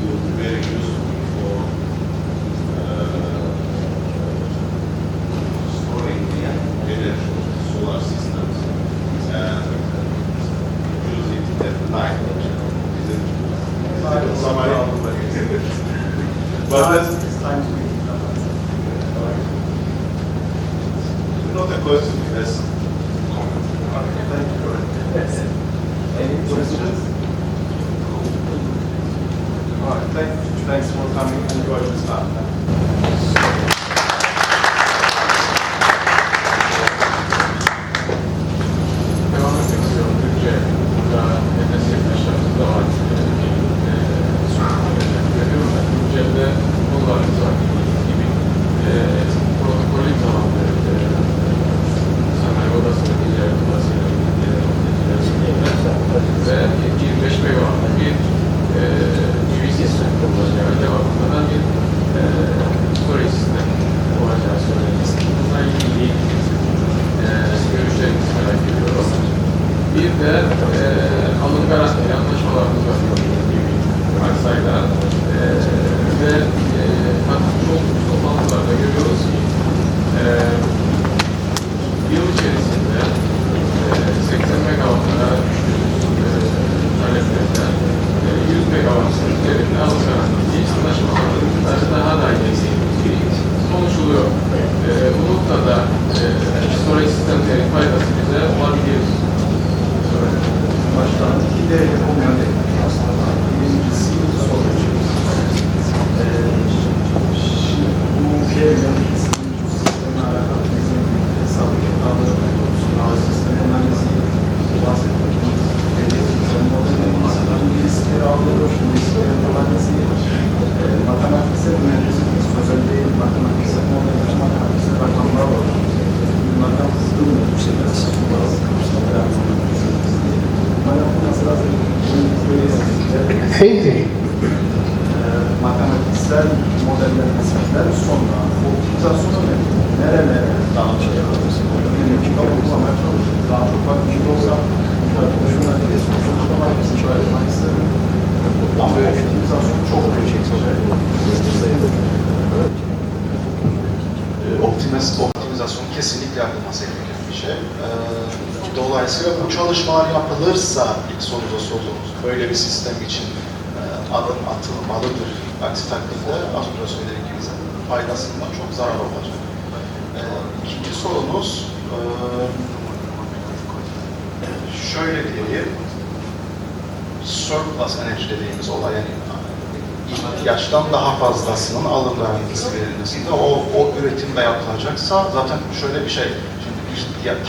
will be very useful for storing the energy solar systems and use it at night. But that's not a question, that's any questions? All right, thanks for coming and joining us. Devam etmek istiyorum. Türkçe burada nefes yaklaşımı da var. Türkçe'de bunlarımız var gibi protokolü tamamlıyor. Sanayi Odası'nın Ticaret Odası'yla ve 25 megawatt bir PV sistem olacağı ve devamında da bir storage sistem olacağı söylenir. Bununla ilgili görüşlerimizi merak ediyoruz. Bir de alım garanti anlaşmalarımız var. Aksay'da ve katılmış olduğumuz toplantılarda görüyoruz ki yıl içerisinde 80 megawatt'a düştüğümüz taleplerden 100 megawatt'ın üzerinde alım garantisi anlaşmaları daha da konuşuluyor. Bununla da storage sistemlerin faydası bize olabilir. Baştan iki derece olmayan aslında birincisi storage. Şimdi bu verilen sistemle alakalı bizim hesap kitabı sistem analizi bahsettiğimiz modellerin riskleri alıyor, risklerin analizi, matematiksel mühendislik, sözel değil, matematiksel modeller, matematiksel rakamlar var. Bunlardan hızlı bir şeyler bazı karşılaşmalar matematiksel modeller hesaplar sonra optimizasyonu nerelere daha çok yapabiliriz? Enerji kullanmaya çalışıyoruz. Daha çok vakit gibi olsa şuna sonuçlamak için çalışmak isterim. Ama optimizasyon çok büyük optimizasyon kesinlikle yapılması gereken bir şey. Dolayısıyla bu çalışmalar yapılırsa ilk soruda sorduğumuz böyle bir sistem için adım atılmalıdır. Aksi takdirde az önce söylediğim gibi faydasından çok zarar olacak. İkinci sorumuz şöyle diyeyim, surplus enerji dediğimiz olay, yani ihtiyaçtan daha fazlasının alım garantisi verilmesinde o üretimde yapılacaksa zaten şöyle bir şey,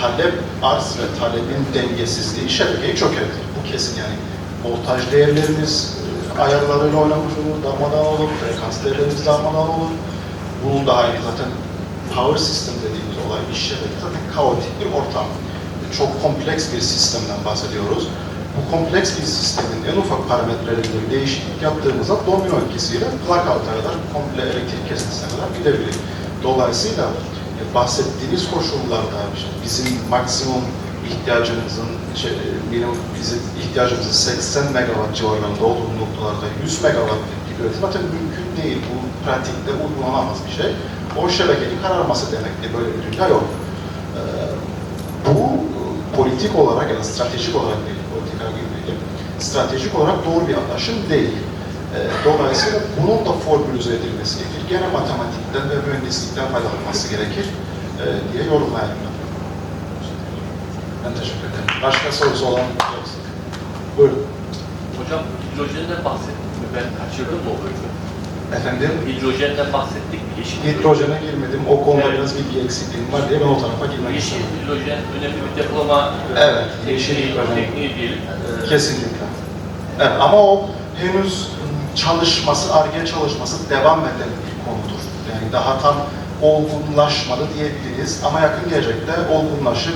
talep, arz ve talebin dengesizliği şebekeyi çökertir. Bu kesin yani. Voltaj değerlerimiz ayarlarıyla oynamış olur, darmadağın olur, frekans değerlerimiz darmadağın olur. Bunun daha iyi zaten power system dediğimiz olay, iş şebeke zaten kaotik bir ortam. Çok kompleks bir sistemden bahsediyoruz. Bu kompleks bir sistemin en ufak parametrelerinde bir değişiklik yaptığımızda domino etkisiyle blackout'a kadar, komple elektrik kesintisine kadar gidebilir. Dolayısıyla bahsettiğimiz koşullarda işte bizim maksimum ihtiyacımızın, bizim ihtiyacımızın 80 megawatt civarlarında olduğu noktalarda 100 megawatt gibi üretim zaten mümkün değil. Bu pratikte uygulanamaz bir şey. O şebekenin kararması demek ki böyle bir dünya yok. Bu politik olarak ya da stratejik olarak değil, politika gibi değil, stratejik olarak doğru bir yaklaşım değil. Dolayısıyla bunun da formülize edilmesi gerekir. Gene matematikten ve mühendislikten faydalanması gerekir diye yorumlayalım. Ben teşekkür ederim. Başka sorusu olan yoksa. Buyurun. Hocam hidrojenden bahsettik mi? Ben kaçırdım mı o bölümü? Efendim? Hidrojenden bahsettik mi? Yeşil hidrojene girmedim. O konuda biraz bilgi eksikliğim var diye ben o tarafa girmek yeşil istedim. hidrojen önemli bir depolama Evet, yeşil hidrojen. tekniği diyelim. Kesinlikle. Evet, ama o henüz çalışması, Ar-Ge çalışması devam eden bir konudur. Yani daha tam olgunlaşmadı diyebiliriz ama yakın gelecekte olgunlaşıp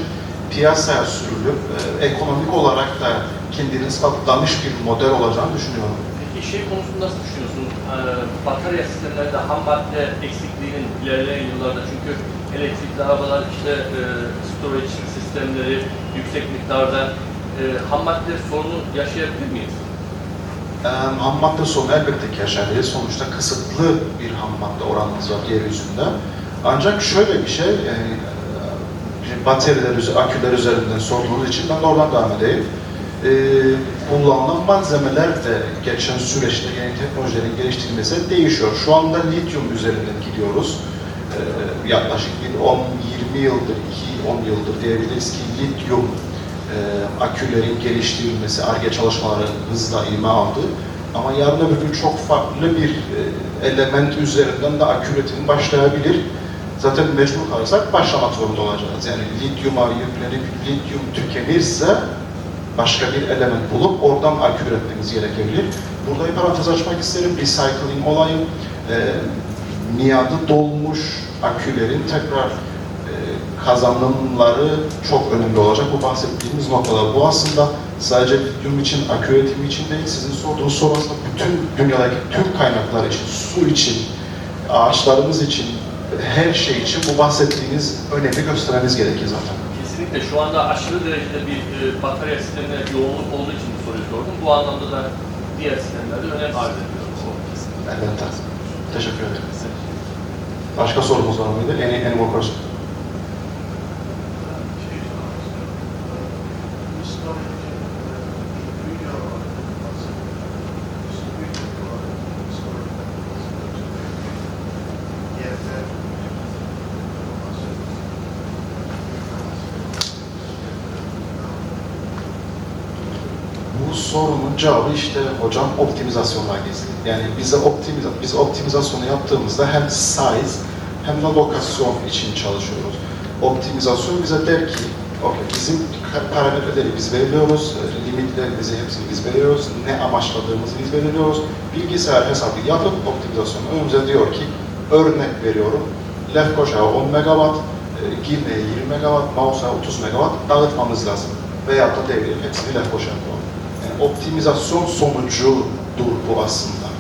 piyasaya sürülüp ekonomik olarak da kendini ispatlamış bir model olacağını düşünüyorum. Peki şey konusunda nasıl düşünüyorsunuz? Batarya sistemlerinde ham madde eksikliğinin ilerleyen yıllarda, çünkü elektrikli arabalar işte storage sistemleri yüksek miktarda ham madde sorunu yaşayabilir miyiz? Ham madde sorunu elbette ki yaşayabiliriz. Sonuçta kısıtlı bir ham madde oranımız var yeryüzünde. Ancak şöyle bir şey, bataryalar, aküler üzerinden sorduğunuz için ben de oradan devam edeyim. Kullanılan malzemeler de geçen süreçte yeni teknolojilerin geliştirilmesi değişiyor. Şu anda lityum üzerinden gidiyoruz. Yaklaşık bir 10-20 yıldır, 2-10 yıldır diyebiliriz ki lityum akülerin geliştirilmesi, Ar-Ge çalışmaları hızla ivme aldı. Ama yarın öbür gün çok farklı bir element üzerinden de akü üretimi başlayabilir. Zaten mecbur kalırsak başlamak zorunda olacağız. Yani lityuma yüklenip lityum tükenirse başka bir element bulup oradan akü üretmemiz gerekebilir. Burada bir parantez açmak isterim. Recycling olayı, miadı dolmuş akülerin tekrar kazanımları çok önemli olacak. Bu bahsettiğimiz noktada bu aslında sadece lityum için, akü üretimi için değil, sizin sorduğunuz soru aslında bütün dünyadaki tüm kaynaklar için, su için, ağaçlarımız için, her şey için bu bahsettiğiniz önemi göstermeniz gerekir zaten. Kesinlikle. Şu anda aşırı derecede bir batarya sistemine yoğunluk olduğu için bu soruyu sordum. Bu anlamda da diğer sistemlerde önem arz ediyor. Elbette. Teşekkür ederim. Başka sorumuz var mıydı? Any more questions? Bu sorunun cevabı işte hocam optimizasyonla gizli. Yani biz optimizasyonu yaptığımızda hem size hem de lokasyon için çalışıyoruz. Optimizasyon bize der ki, okay, bizim parametreleri biz belirliyoruz, limitlerimizi hepsini biz belirliyoruz, ne amaçladığımızı biz belirliyoruz. Bilgisayar hesabı yapıp optimizasyonu önümüze diyor ki, örnek veriyorum, Lefkoşa'ya 10 MW, Girne'ye 20 MW, Mausa'ya 30 MW dağıtmamız lazım. Veyahut da devrenin hepsini Lefkoşa'ya koyalım. Yani optimizasyon sonucudur bu aslında.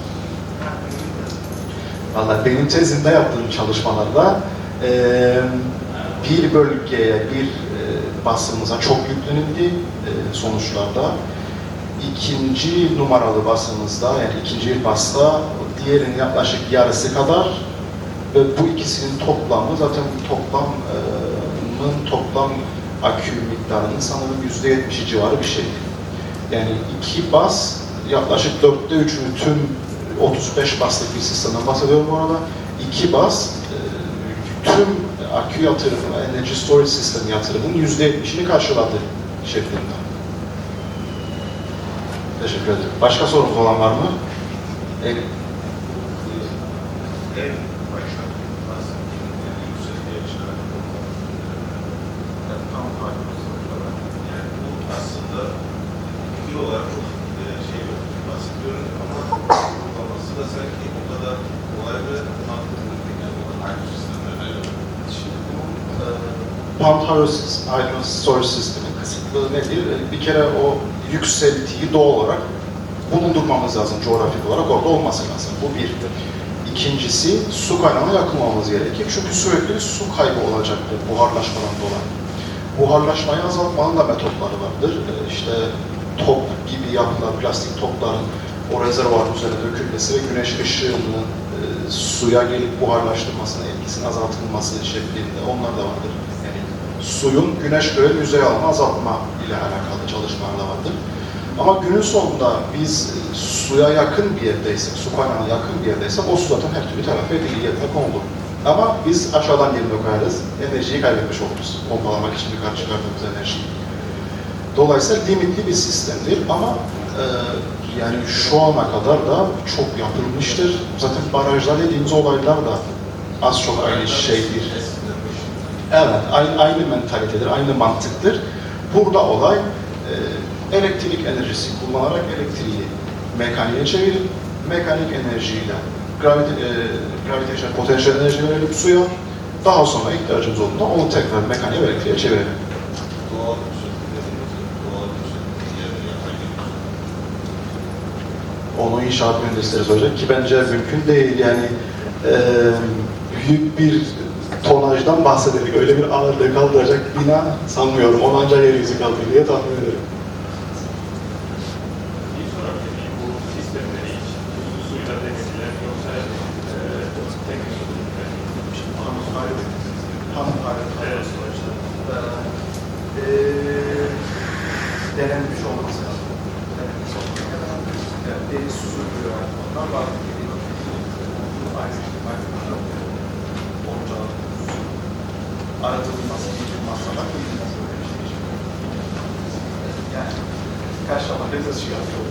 Vallahi benim tezimde yaptığım çalışmalarda bir bölgeye, bir basımıza çok yüklenildi sonuçlarda. İkinci numaralı basımızda, yani ikinci basta diğerinin yaklaşık yarısı kadar ve bu ikisinin toplamı zaten toplam akü miktarının sanırım %70'i civarı bir şey. Yani iki bas yaklaşık 4'te 3'ünü tüm 35 baslık bir sistemden bahsediyorum bu arada. 2 bas tüm akü yatırımı, enerji storage sistemi yatırımının %70'ini karşıladı şeklinde. Teşekkür ederim. Başka sorunuz olan var mı? En başta yani bu aslında fikir olarak çok basit görünüyor ama uygulaması da sanki o kadar kolay ve mantıklı değil. Yani aynı sistemlerle. Şimdi bu Pumped Hydro Storage Sistemi kısıtlığı nedir? Bir kere o yükseltiyi doğal olarak bulundurmamız lazım, coğrafik olarak orada olması lazım. Bu bir. İkincisi, su kaynağına yakın olmamız gerekir. Çünkü sürekli bir su kaybı olacaktır buharlaşmadan dolayı. Buharlaşmayı azaltmanın da metotları vardır. İşte top gibi yapılan plastik topların o rezervuarın üzerine dökülmesi ve güneş ışığının suya gelip buharlaştırmasına, etkisinin azaltılması şeklinde onlar da vardır. Yani suyun güneş gören yüzey alanı azaltma ile alakalı çalışmalar da vardır. Ama günün sonunda biz suya yakın bir yerdeysek, su kaynağına yakın bir yerdeysek o su zaten her türlü telafi edilir, yerine konulur. Ama biz aşağıdan yerine koyarız, enerjiyi kaybetmiş oluruz. Pompalamak için yukarı çıkardığımız enerjiyi. Dolayısıyla limitli bir sistemdir ama yani şu ana kadar da çok yapılmıştır. Zaten barajlar dediğimiz olaylar da az çok aynı şeydir. Evet, aynı mentalitedir, aynı mantıktır. Burada olay elektrik enerjisi kullanarak elektriği mekaniğe çevirip mekanik enerjiyle gravitasyonel potansiyel enerji verelim suya. Daha sonra ihtiyacımız olduğunda onu tekrar mekaniğe ve elektriğe çevirelim. doğal onu inşaat mühendisleri söyleyecek ki bence mümkün değil. Yani büyük bir tonajdan bahsedelim. Öyle bir ağırlığı kaldıracak bina sanmıyorum. Onu ancak yeryüzü kaldırır diye tahmin ederim. Denenmiş olması lazım. Denenmiş olması lazım. Yani deniz süzülüyor. Onlar var. Aratılması, geçilmezse bak, bilmez böyle bir şey. Yani karşılama bezesi yapıyor.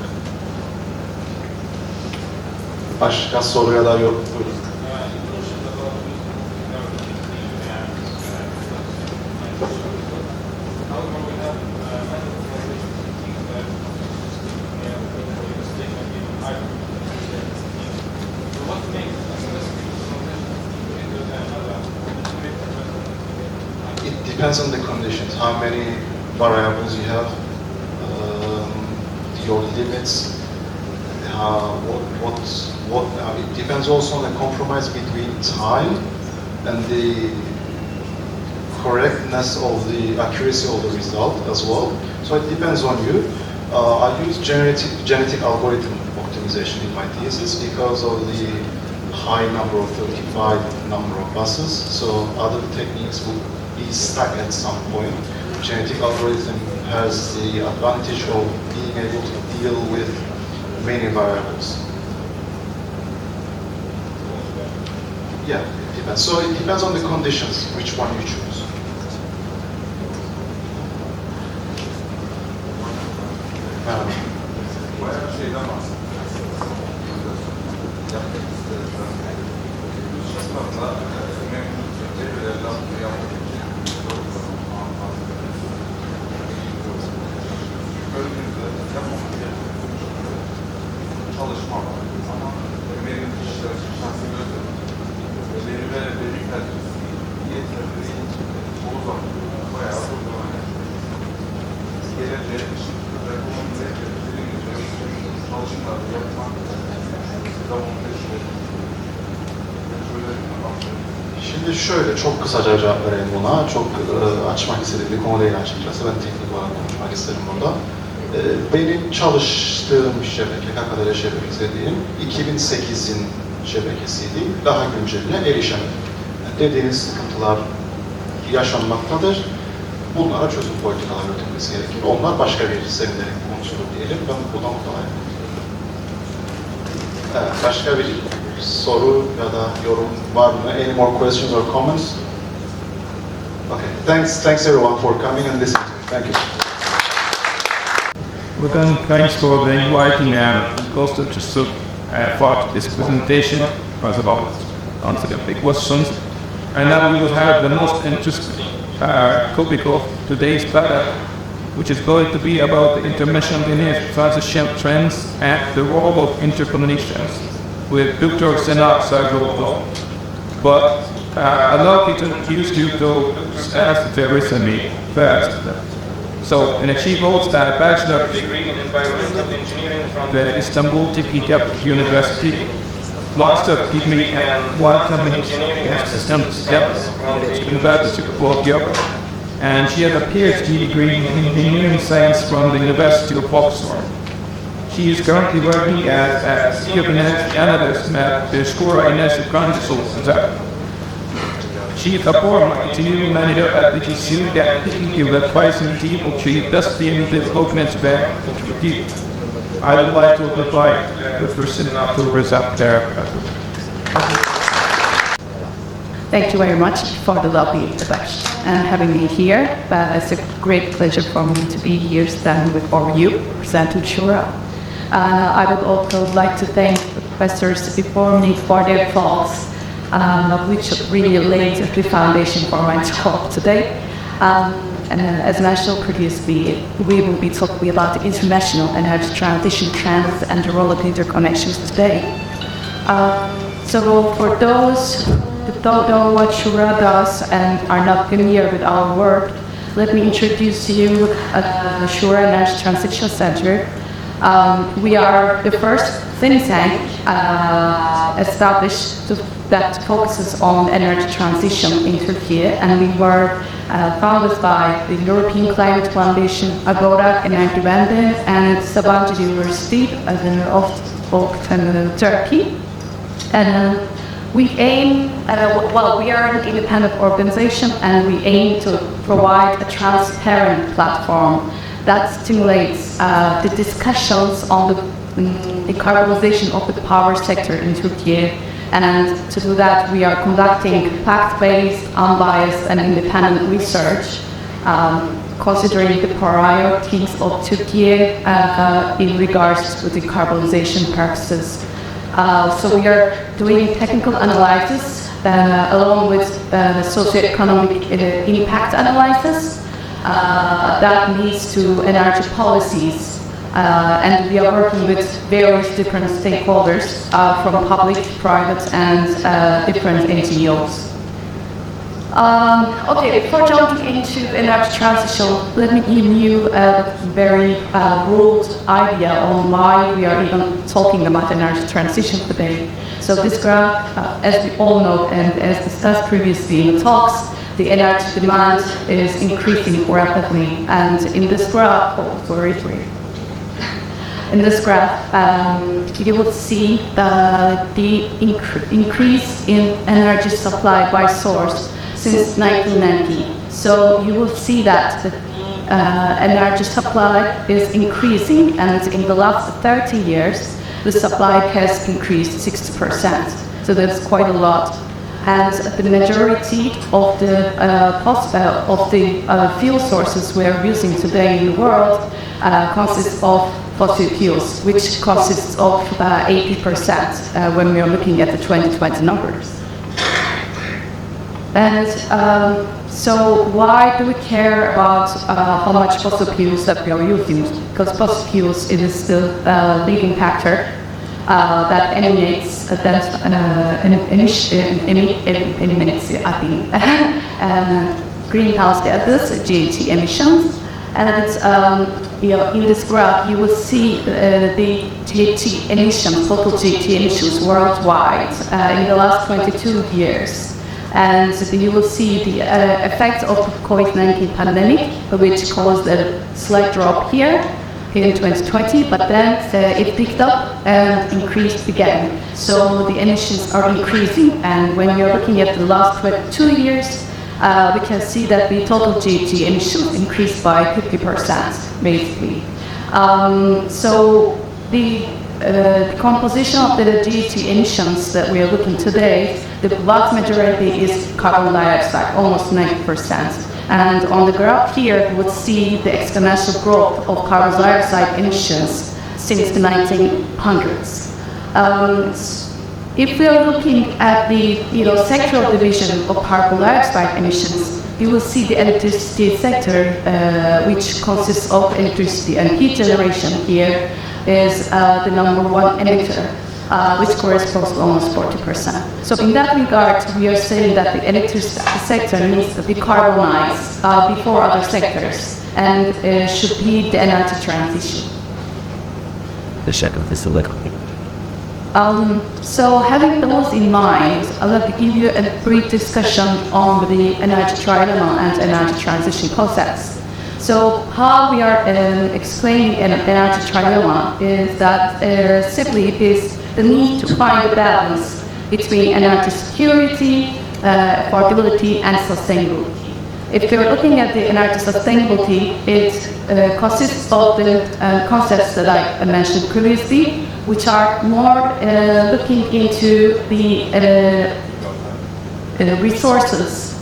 Başka soruya da yok. Buyurun. Depends on the conditions, how many variables you have, your limits, it depends also on the compromise between time and the correctness of the accuracy of the result as well. So it depends on you. I use genetic algorithm optimization in my thesis because of the high number of 35 number of buses. So other techniques will be stuck at some point. Genetic algorithm has the advantage of being able to deal with many variables. Yeah, it depends. So it depends on the conditions, which one you choose. Şimdi şöyle, çok kısaca cevap vereyim buna. Çok açmak istediğim bir konu değil açıkçası. Ben teknik olarak konuşmak isterim burada. Benim çalıştığım şebeke, KTMMOB şebekesi dediğim 2008'in şebekesiydi. Daha günceline erişemedim. Yani dediğiniz sıkıntılar yaşanmaktadır. Bunlara çözüm politikalar üretilmesi gerekir. Onlar başka bir seminerin konusudur diyelim. Ben buradan mutlaka. Başka bir soru ya da yorum var mı? Any more questions or comments? Okay. Thanks everyone for coming and listening. Thank you. Well then, thanks for the inviting Costa to part this presentation. Was about answering big questions. And now we will have the most interesting topic of today's panel, which is going to be about the intermission energy transition trends and the role of interconnections with Dr. Senat Sargolo. But allow me to introduce you to ask the recently first. So, and she holds a bachelor's degree in environmental engineering from the Istanbul Teknik University, master degree in quantum engineering systems University of Bologna, and she has a PhD degree in engineering science from the University of Oxford. She is currently working as a Kubernetes analyst at the Skora Energy Consultancy. She is a former engineering manager at the GCU that technically advising people to industry and development back. I would like to invite the person to present their Thank you very much for the lovely introduction and having me here. It's a great pleasure for me to be here standing before you, presenting Shura. I would also like to thank the professors before me for their thoughts, which really laid the foundation for my talk today. And as mentioned previously, we will be talking about the international energy transition trends and the role of interconnections today. So for those who don't know what Shura does and are not familiar with our work, let me introduce you the Shura Energy Transition Center. We are the first think tank established that focuses on energy transition in Turkey, and we were founded by the European Climate Foundation, Agora, Enerji Dönüşümü, and Sabancı University of Turkey. And we aim, we are an independent organization, and we aim to provide a transparent platform that stimulates the discussions on the decarbonization of the power sector in Turkey. And to do that, we are conducting fact-based, unbiased, and independent research, considering the priorities of Turkey in regards to decarbonization purposes. So we are doing technical analysis along with socioeconomic impact analysis that leads to energy policies. And we are working with various different stakeholders from public, private, and different NGOs. Okay, before jumping into energy transition, let me give you a very broad idea on why we are even talking about energy transition today. So this graph, as we all know and as discussed previously in the talks, the energy demand is increasing rapidly. And in this graph, in this graph, you will see the increase in energy supply by source since 1990. So you will see that the energy supply is increasing, and in the last 30 years, the supply has increased 60%. So that's quite a lot. And the majority of the fuel sources we are using today in the world consists of fossil fuels, which consists of 80% when we are looking at the 2020 numbers. And so why do we care about how much fossil fuels that we are using? Because fossil fuels is the leading factor that emanates greenhouse gases, GHG emissions. And in this graph, you will see the GHG emissions, total GHG emissions worldwide in the last 22 years. And you will see the effects of the COVID-19 pandemic, which caused a slight drop here in 2020, but then it picked up and increased again. So the emissions are increasing, and when you're looking at the last 22 years, we can see that the total GHG emissions increased by 50%, basically. So the composition of the GHG emissions that we are looking today, the vast majority is carbon dioxide, almost 90%. And on the graph here, you would see the exponential growth of carbon dioxide emissions since the 1900s. If we are looking at the sectoral division of carbon dioxide emissions, you will see the electricity sector, which consists of electricity and heat generation here, is the number one emitter, which corresponds to almost 40%. So in that regard, we are saying that the electricity sector needs to decarbonize before other sectors and should lead the energy transition. So having those in mind, I'd like to give you a brief discussion on the energy trilemma and energy transition concepts. So how we are explaining an energy trilemma is that simply it is the need to find a balance between energy security, affordability, and sustainability. If you're looking at the energy sustainability, it consists of the concepts that I mentioned previously, which are more looking into the resources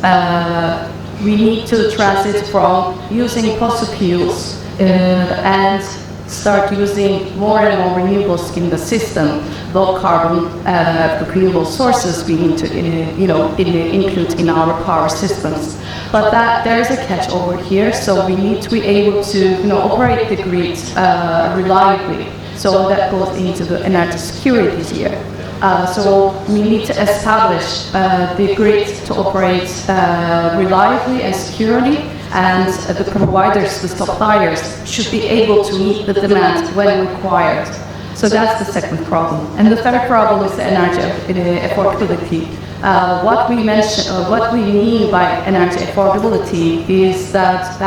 we need to transit from using fossil fuels and start using more and more renewables in the system. Low carbon renewable sources we need to include in our power systems. But there is a catch over here, so we need to be able to operate the grid reliably. So that goes into the energy security here. So we need to establish the grid to operate reliably and securely, and the providers, the suppliers, should be able to meet the demand when required. So that's the second problem. And the third problem is the energy affordability. What we mean by energy affordability is that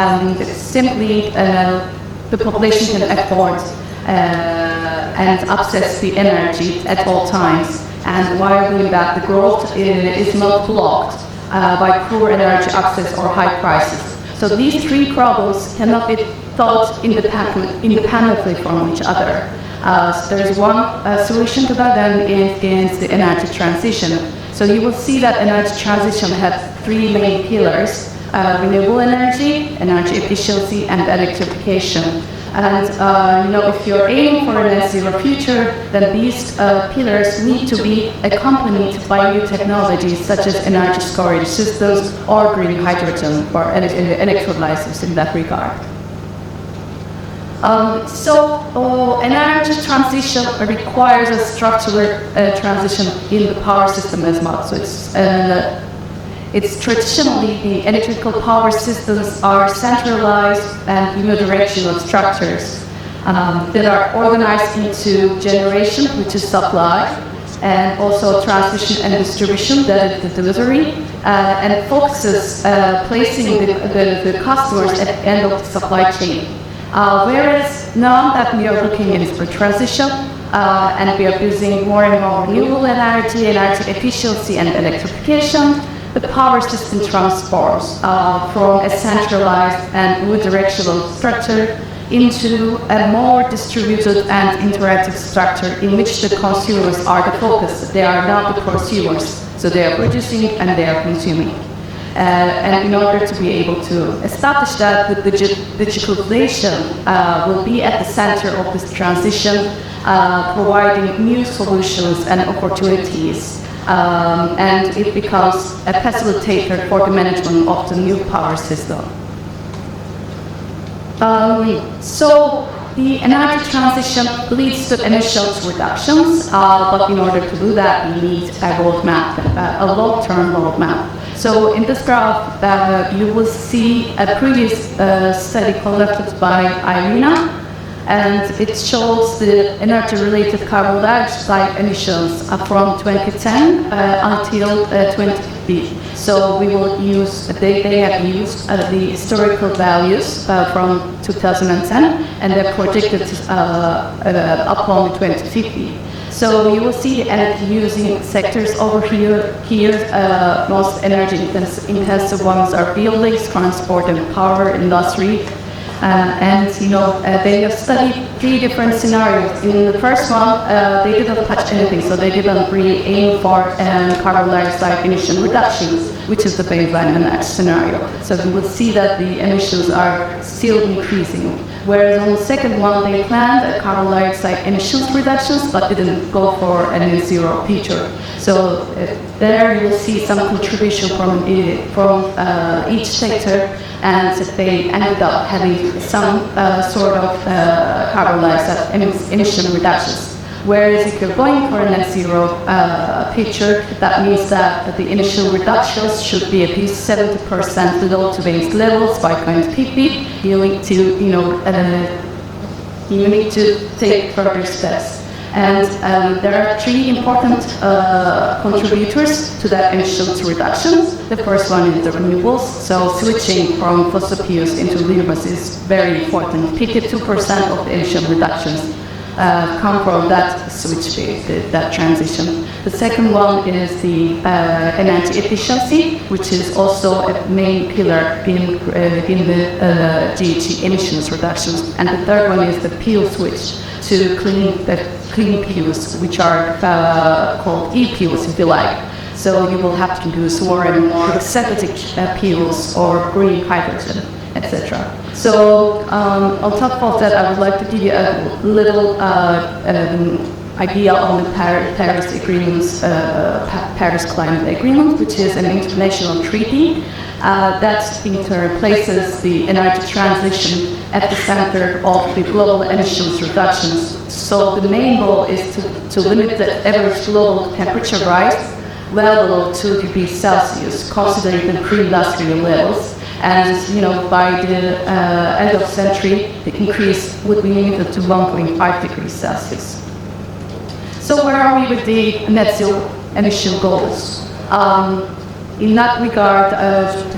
simply the population can afford and access the energy at all times. And while doing that, the growth is not blocked by poor energy access or high prices. So these three problems cannot be thought independently from each other. So there is one solution to that, and it is the energy transition. So you will see that energy transition has three main pillars: renewable energy, energy efficiency, and electrification. And if you're aiming for a net zero future, then these pillars need to be accompanied by new technologies such as energy storage systems or green hydrogen or electrolyzers in that regard. Energy transition requires a structural transition in the power system as well. So it's traditionally the electrical power systems are centralized and unidirectional structures that are organized into generation, which is supply, and also transmission and distribution, that is the delivery, and focuses placing the customers at the end of the supply chain. Whereas now that we are looking into the transition and we are using more and more renewable energy, energy efficiency and electrification, the power system transforms from a centralized and unidirectional structure into a more distributed and interactive structure in which the consumers are the focus. They are not the consumers, so they are producing and they are consuming. And in order to be able to establish that, the digitalization will be at the center of this transition, providing new solutions and opportunities. And it becomes a facilitator for the management of the new power system. So the energy transition leads to emissions reductions, but in order to do that, we need a roadmap, a long-term roadmap. So in this graph, you will see a previous study conducted by IRENA, and it shows the energy-related carbon dioxide emissions from 2010 until 2050. So we will use, they have used the historical values from 2010, and they're projected up on 2050. So you will see the energy using sectors over here. Most energy intensive ones are buildings, transport and power, industry. They have studied three different scenarios. In the first one, they didn't touch anything, so they didn't really aim for carbon dioxide emission reductions, which is the baseline and next scenario. So you will see that the emissions are still increasing. Whereas on the second one, they planned carbon dioxide emissions reductions, but didn't go for a net zero future. So there you will see some contribution from each sector, and they ended up having some sort of carbon dioxide emission reductions. Whereas if you're going for a net zero picture, that means that the initial reductions should be at least 70% below today's levels by 2050. You need to take further steps. And there are three important contributors to that emissions reductions. The first one is the renewables. So switching from fossil fuels into renewables is very important. 52% of the emission reductions come from that switch, that transition. The second one is the energy efficiency, which is also a main pillar in the GHG emissions reductions. And the third one is the fuel switch to clean fuels, which are called e-fuels, if you like. So you will have to use more and more synthetic fuels or green hydrogen, etc. So on top of that, I would like to give you a little idea on the Paris Agreement's Paris Climate Agreement, which is an international treaty that places the energy transition at the center of the global emissions reductions. So the main goal is to limit the average global temperature rise well below 2 degrees Celsius, considering the pre-industrial levels, And by the end of century, the increase would be limited to 1.5 degrees Celsius. So where are we with the net zero emission goals? In that regard,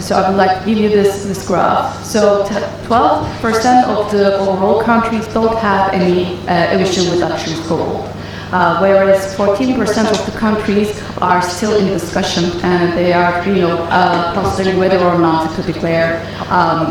so I would like to give you this graph. So 12% of the overall countries don't have any emission reduction goal. Whereas 14% of the countries are still in discussion and they are, considering whether or not to declare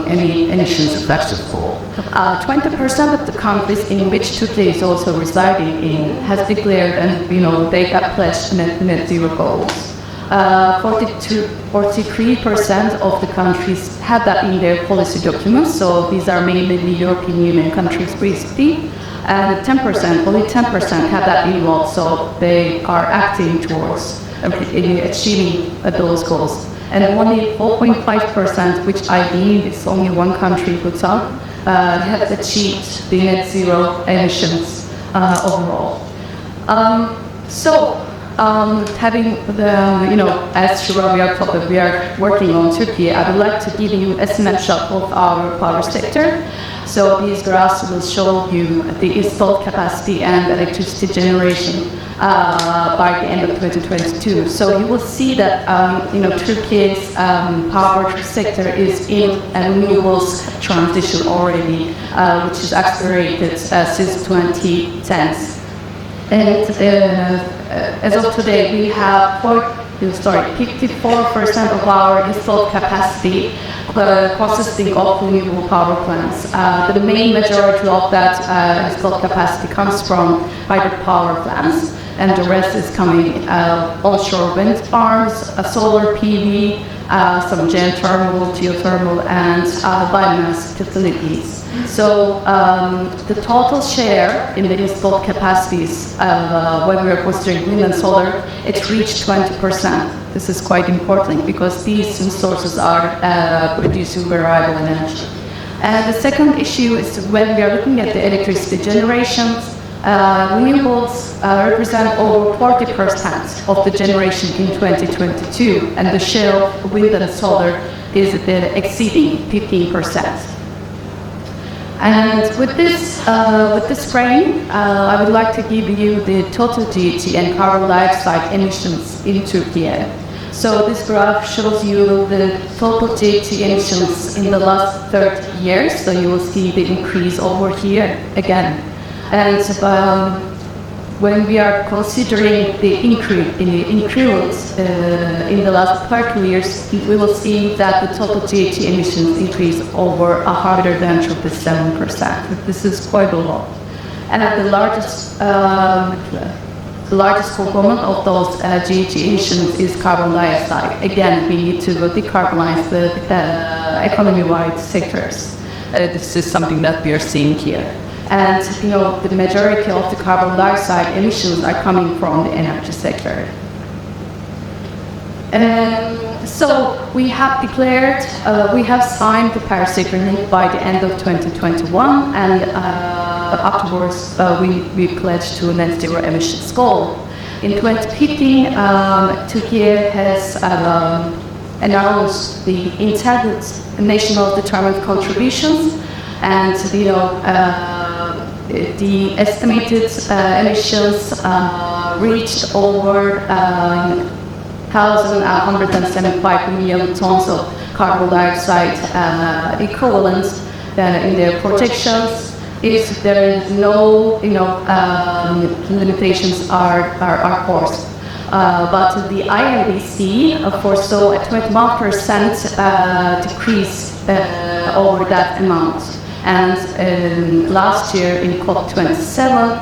any emissions reduction goal. 20% of the countries in which Turkey is also residing in has declared and they have pledged net zero goals. 43% of the countries have that in their policy documents. So these are mainly the European Union countries, basically. And 10%, only 10% have that involved, so they are acting towards achieving those goals. And only 4.5%, which I believe is only one country, Bhutan, has achieved the net zero emissions overall. Having the, as Shura, we are working on Turkey, I would like to give you a snapshot of our power sector. So these graphs will show you the installed capacity and electricity generation by the end of 2022. So you will see that, Turkey's power sector is in a renewables transition already, which is accelerated since 2010s. And as of today, we have 54% of our installed capacity consisting of renewable power plants. The main majority of that installed capacity comes from hydropower plants, and the rest is coming onshore wind farms, solar PV, some geothermal, and biomass facilities. So the total share in the installed capacities when we are considering wind and solar, it reached 20%. This is quite important because these sources are producing variable energy. And the second issue is when we are looking at the electricity generations, renewables represent over 40% of the generation in 2022, and the share of wind and solar is exceeding 15%. And with this frame, I would like to give you the total GHG and carbon dioxide emissions in Turkey. So this graph shows you the total GHG emissions in the last 30 years. So you will see the increase over here again. And when we are considering the increase in the last 30 years, we will see that the total GHG emissions increase over 137%. This is quite a lot. And the largest component of those GHG emissions is carbon dioxide. Again, we need to decarbonize the economy-wide sectors. This is something that we are seeing here. And the majority of the carbon dioxide emissions are coming from the energy sector. So we have declared, we have signed the Paris Agreement by the end of 2021, and afterwards we pledged to a net zero emissions goal. In 2015, Turkey has announced the intended national determined contributions, and the estimated emissions reached over 1,175 million tons of carbon dioxide equivalent in their projections. If there is no, limitations are forced. But the INDC foresaw a 21% decrease over that amount. And last year in COP27,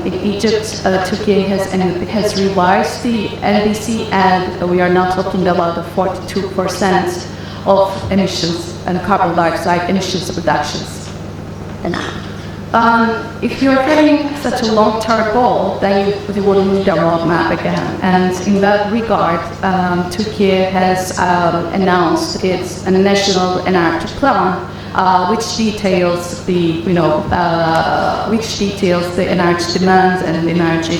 in Egypt, Turkey has revised the NDC, and we are now talking about the 42% of emissions and carbon dioxide emissions reductions. And if you're having such a long-term goal, then you will need a roadmap again. And in that regard, Turkey has announced its national energy plan, which details the energy demands and energy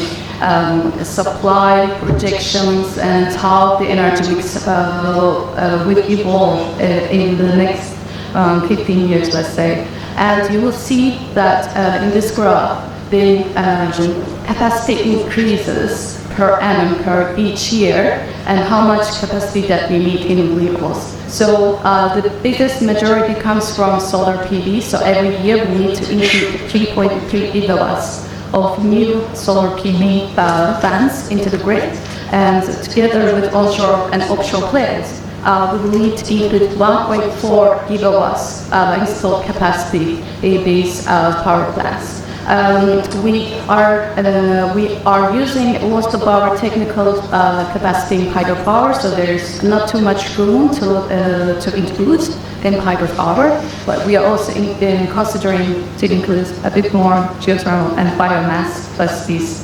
supply projections and how the energy mix will evolve in the next 15 years, let's say. And you will see that in this graph, the capacity increases per annum per each year, and how much capacity that we need in vehicles. So the biggest majority comes from solar PV. So every year we need to include 3.3 gigawatts of new solar PV plants into the grid, and together with onshore and offshore players, we will need to include 1.4 gigawatts installed capacity in these power plants. We are using most of our technical capacity in hydropower, so there's not too much room to include in hydropower, but we are also considering to include a bit more geothermal and biomass capacities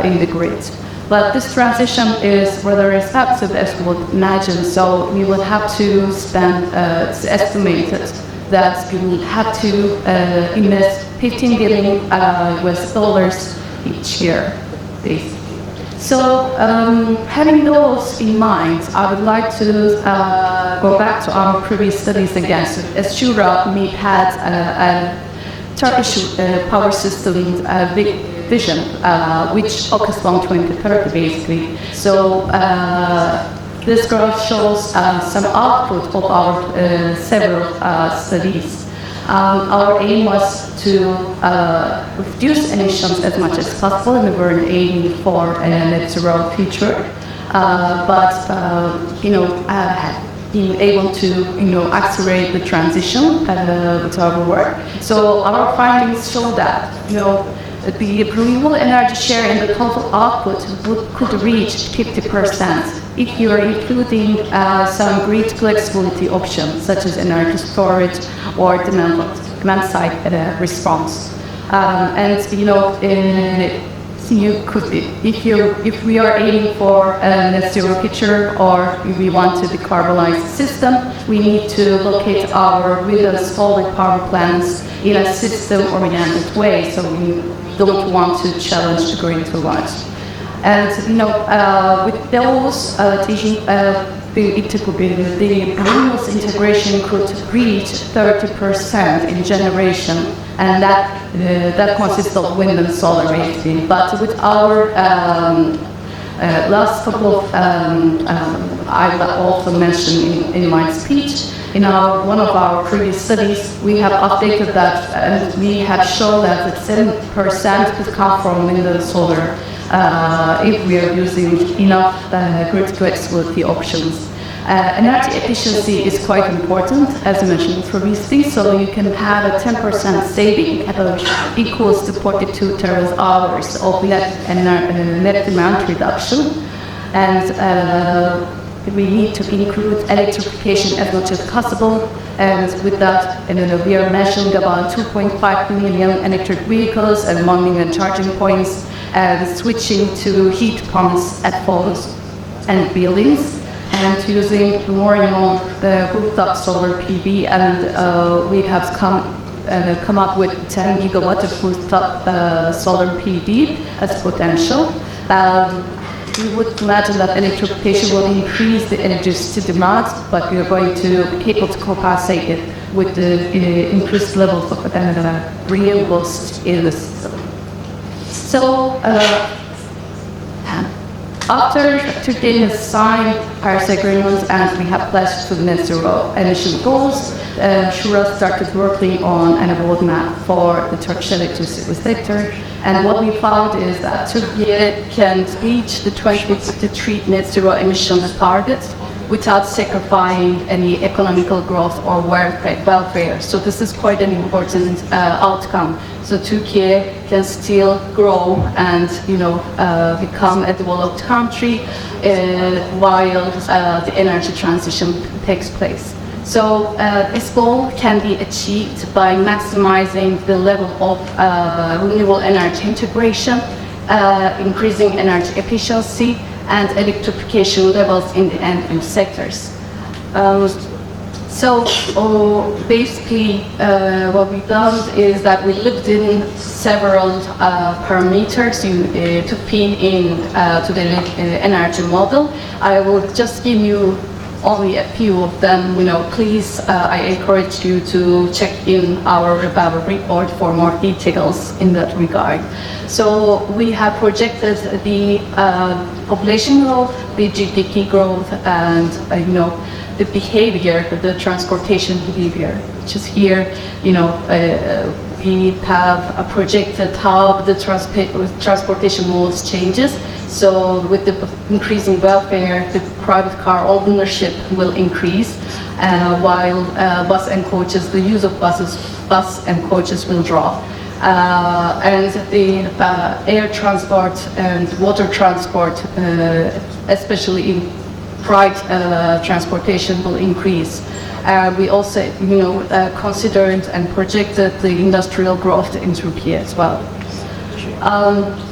in the grid. But this transition is rather expensive, as you would imagine, so we will have to spend, it's estimated that we will have to invest $15 billion US each year. So, having those in mind, I would like to go back to our previous studies again. So, as Shura, we had a Turkish power system big vision, which focused on 2030 basically. So, this graph shows some output of our several studies. Our aim was to reduce emissions as much as possible, and we were aiming for a net zero future. Being able to accelerate the transition with our work. So our findings show that the renewable energy share in the total output could reach 50% if you are including some grid flexibility options such as energy storage or demand side response. If we are aiming for a net zero picture, or if we want to decarbonize the system, we need to locate our wind and solar power plants in a system-oriented way. So we don't want to challenge the grid too much. And with those, the renewables integration could reach 30% in generation, and that consists of wind and solar basically. But with our last couple of, I also mentioned in my speech, in one of our previous studies, we have updated that, and we have shown that 7% could come from wind and solar if we are using enough grid flexibility options. Energy efficiency is quite important, as I mentioned previously, so you can have a 10% saving that equals to 42 terawatt-hours of net demand reduction. And we need to include electrification as much as possible, and with that, we are measuring about 2.5 million electric vehicles and 1 million charging points, and switching to heat pumps at homes and buildings, and using more and more the rooftop solar PV, and we have come up with 10 gigawatt of rooftop solar PV as potential. We would imagine that electrification will increase the electricity demand, but we are going to be able to compensate it with the increased levels of renewables in the system. So, after Turkey has signed Paris Agreement and we have pledged to net zero emission goals, Shura started working on a roadmap for the Turkish electricity sector. And what we found is that Turkey can reach the 2053 net zero emissions target without sacrificing any economical growth or welfare. So this is quite an important outcome. So Turkey can still grow and become a developed country while the energy transition takes place. So this goal can be achieved by maximizing the level of renewable energy integration, increasing energy efficiency, and electrification levels in the end sectors. So basically, what we've done is that we looked in several parameters to feed in to the energy model. I will just give you only a few of them. Please, I encourage you to check in our report for more details in that regard. So we have projected the population growth, the GDP growth, and the behavior, the transportation behavior, which is here. We have projected how the transportation modes changes. So with the increasing welfare, the private car ownership will increase, while bus and coaches, the use of bus and coaches will drop. And the air transport and water transport, especially in freight transportation, will increase. We also, considered and projected the industrial growth in Turkey as well.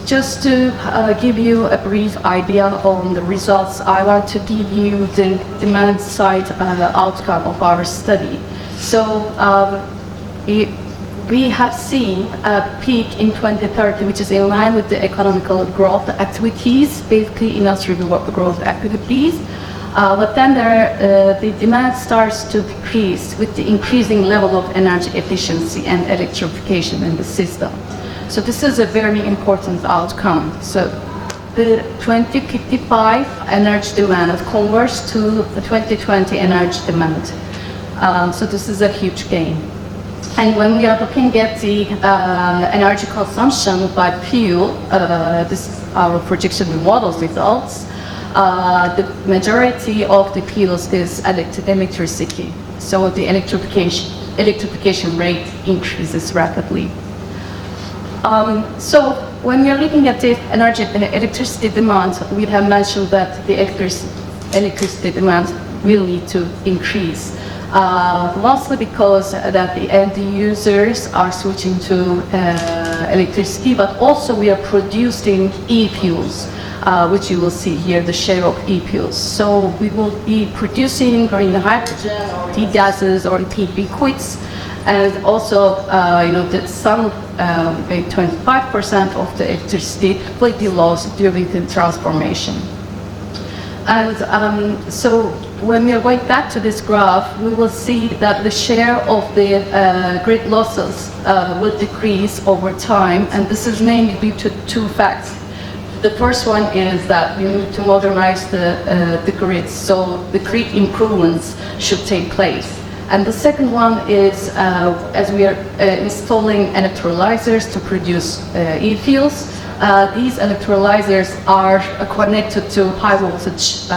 Just to give you a brief idea on the results, I want to give you the demand side outcome of our study. So we have seen a peak in 2030, which is in line with the economical growth activities, basically industrial growth activities. But then the demand starts to decrease with the increasing level of energy efficiency and electrification in the system. So this is a very important outcome. So the 2055 energy demand converts to the 2020 energy demand. So this is a huge gain. And when we are looking at the energy consumption by fuel, this is our projection models results. The majority of the fuels is electricity. So the electrification rate increases rapidly. So when we are looking at the electricity demand, we have mentioned that the electricity demand will need to increase. Mostly because that the end users are switching to electricity, but also we are producing e-fuels, which you will see here, the share of e-fuels. So we will be producing green hydrogen or T-gases or T-liquids, and also, some 25% of the electricity will be lost during the transformation. And so when we are going back to this graph, we will see that the share of the grid losses will decrease over time, and this is mainly due to two facts. The first one is that we need to modernize the grids, so the grid improvements should take place. And the second one is, as we are installing electrolyzers to produce e-fuels, these electrolyzers are connected to high voltage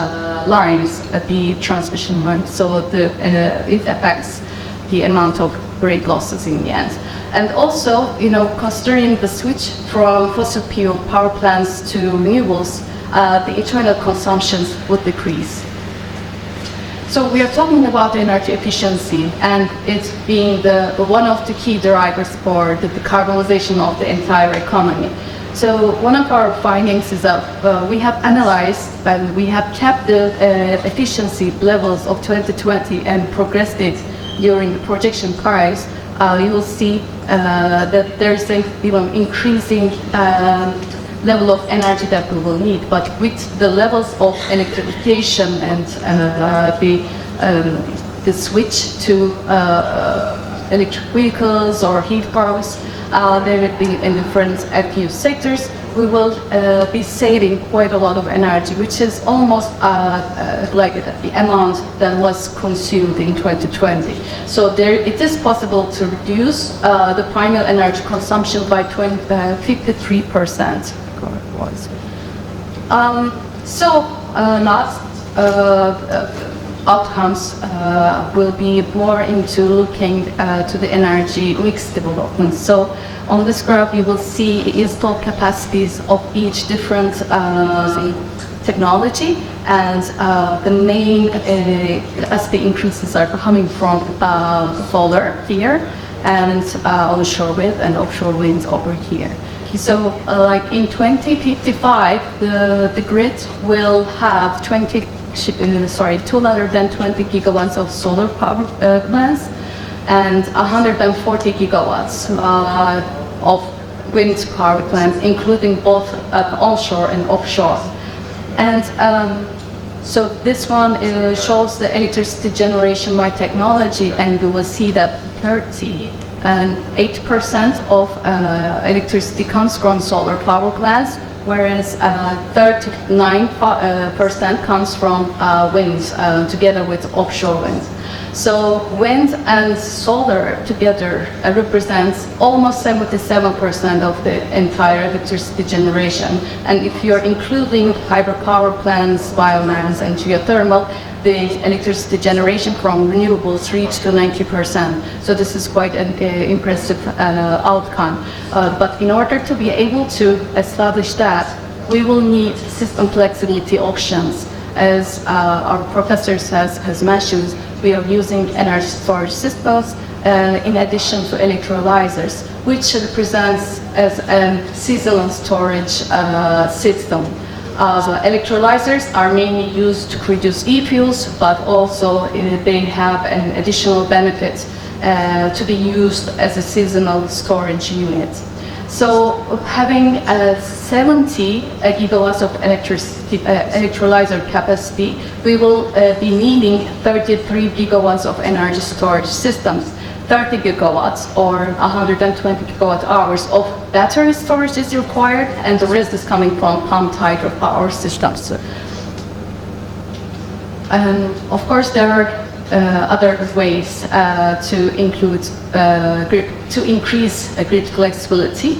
lines at the transmission line, so it affects the amount of grid losses in the end. And also, considering the switch from fossil fuel power plants to renewables, the internal consumptions would decrease. So we are talking about energy efficiency, and it's being one of the key drivers for the decarbonization of the entire economy. So one of our findings is that we have analyzed and we have kept the efficiency levels of 2020 and progressed it during the projection price. You will see that there's an increasing level of energy that we will need, but with the levels of electrification and the switch to electric vehicles or heat pumps, there will be in different few sectors, we will be saving quite a lot of energy, which is almost like the amount that was consumed in 2020. So it is possible to reduce the primary energy consumption by 53%. Last outcomes will be more into looking to the energy mix development. So on this graph you will see installed capacities of each different technology, and the main as the increases are coming from solar here, and onshore wind and offshore winds over here. So like in 2055, the grid will have 220 gigawatts of solar power plants, and 140 gigawatts of wind power plants, including both onshore and offshore. And so this one shows the electricity generation by technology, and you will see that 38% of electricity comes from solar power plants, whereas 39% comes from wind, together with offshore wind. So wind and solar together represents almost 77% of the entire electricity generation. And if you're including hydropower plants, biomass, and geothermal, the electricity generation from renewables reached to 90%. So this is quite an impressive outcome. But in order to be able to establish that, we will need system flexibility options. As our professor has mentioned, we are using energy storage systems in addition to electrolyzers, which represents as a seasonal storage system. Electrolyzers are mainly used to produce e-fuels, but also they have an additional benefit to be used as a seasonal storage unit. So having 70 gigawatts of electrolyzer capacity, we will be needing 33 gigawatts of energy storage systems. 30 gigawatts or 120 gigawatt hours of battery storage is required, and the rest is coming from pumped hydropower systems. Of course, there are other ways to increase grid flexibility.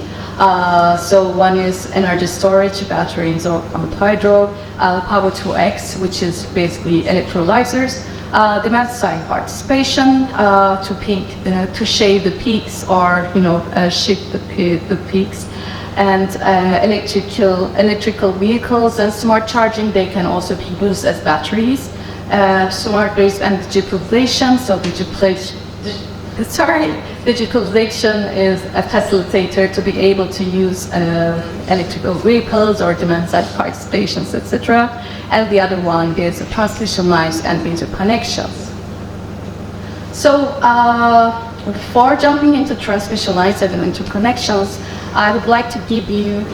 So one is energy storage, batteries or pumped hydro, Power 2X, which is basically electrolyzers, demand side participation to shave the peaks or shift the peaks, and electrical vehicles and smart charging. They can also be used as batteries. Smart grids and digitalization. So digitalization is a facilitator to be able to use electrical vehicles or demand-side participations, etc. And the other one is transmission lines and interconnections. So before jumping into transmission lines and interconnections, I would like to give you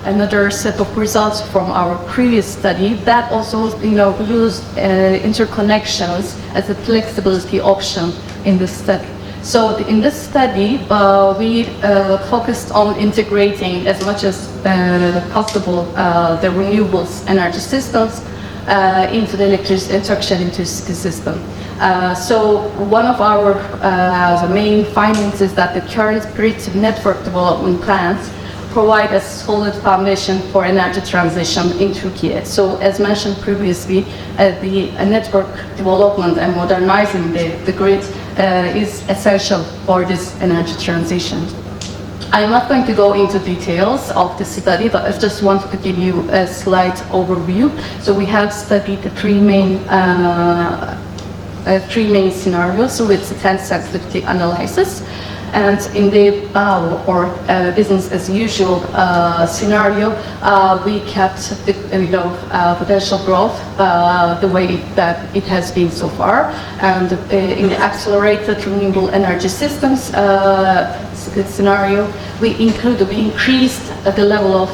another set of results from our previous study that also used interconnections as a flexibility option in this study. So in this study, we focused on integrating as much as possible the renewables energy systems into the electricity system. So one of our main findings is that the current grid network development plans provide a solid foundation for energy transition in Turkey. So as mentioned previously, the network development and modernizing the grid is essential for this energy transition. I'm not going to go into details of the study, but I just wanted to give you a slight overview. So we have studied the three main scenarios with 10 sensitivity analysis. And in the business as usual scenario, we kept the potential growth the way that it has been so far. And in the accelerated renewable energy systems scenario, we increased the level of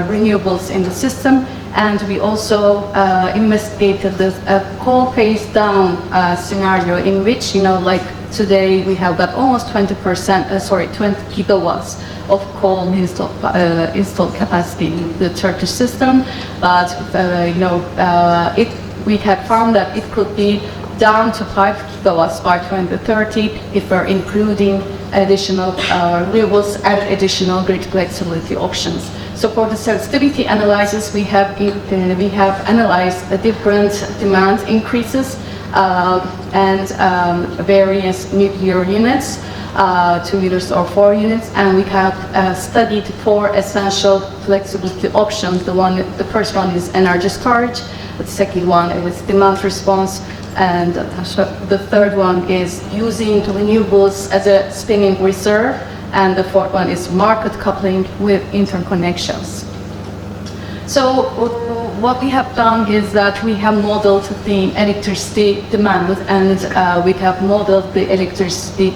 renewables in the system, and we also investigated the coal phase down scenario, in which today we have got almost 20 gigawatts of coal installed capacity in the Turkish system, but we have found that it could be down to 5 gigawatts by 2030 if we're including additional renewables and additional grid flexibility options. So for the sensitivity analysis, we have analyzed the different demand increases and various nuclear units, 2 units or 4 units, and we have studied 4 essential flexibility options. The first one is energy storage, the second one is demand response, and the third one is using renewables as a spinning reserve, and the fourth one is market coupling with interconnections. So what we have done is that we have modeled the electricity demand and we have modeled the electricity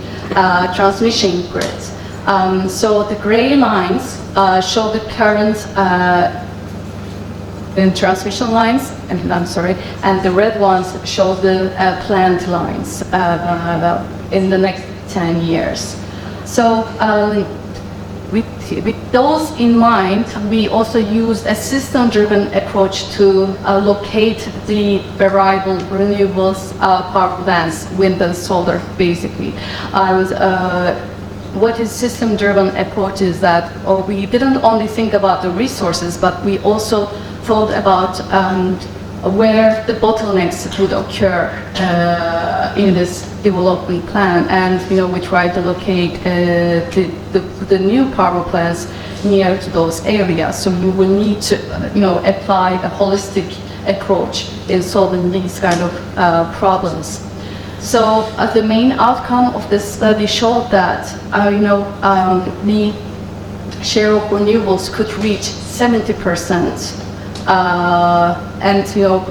transmission grid. So the gray lines show the current in transmission lines, and and the red ones show the planned lines in the next 10 years. So with those in mind, we also used a system-driven approach to locate the variable renewables power plants, wind and solar, basically. What is system-driven approach is that we didn't only think about the resources, but we also thought about where the bottlenecks would occur in this development plan, and we try to locate the new power plants near to those areas. So you will need to apply a holistic approach in solving these kind of problems. So the main outcome of this study showed that the share of renewables could reach 70%. And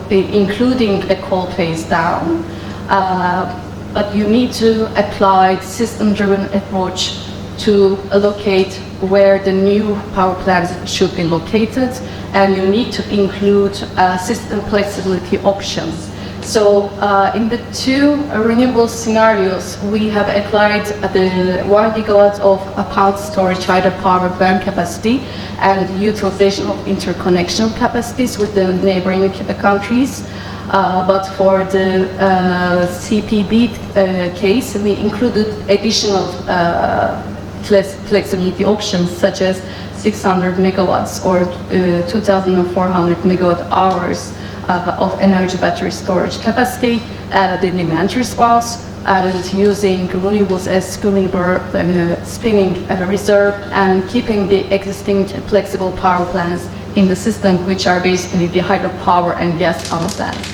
including the coal phase down, but you need to apply system-driven approach to locate where the new power plants should be located, and you need to include system flexibility options. So in the two renewable scenarios, we have applied the 1 gigawatt of pumped storage hydropower burn capacity and utilization of interconnection capacities with the neighboring countries. But for the CPB case, we included additional flexibility options such as 600 megawatts or 2,400 megawatt hours of energy battery storage capacity, the demand response, and using renewables as spinning reserve, and keeping the existing flexible power plants in the system, which are basically the hydropower and gas power plants.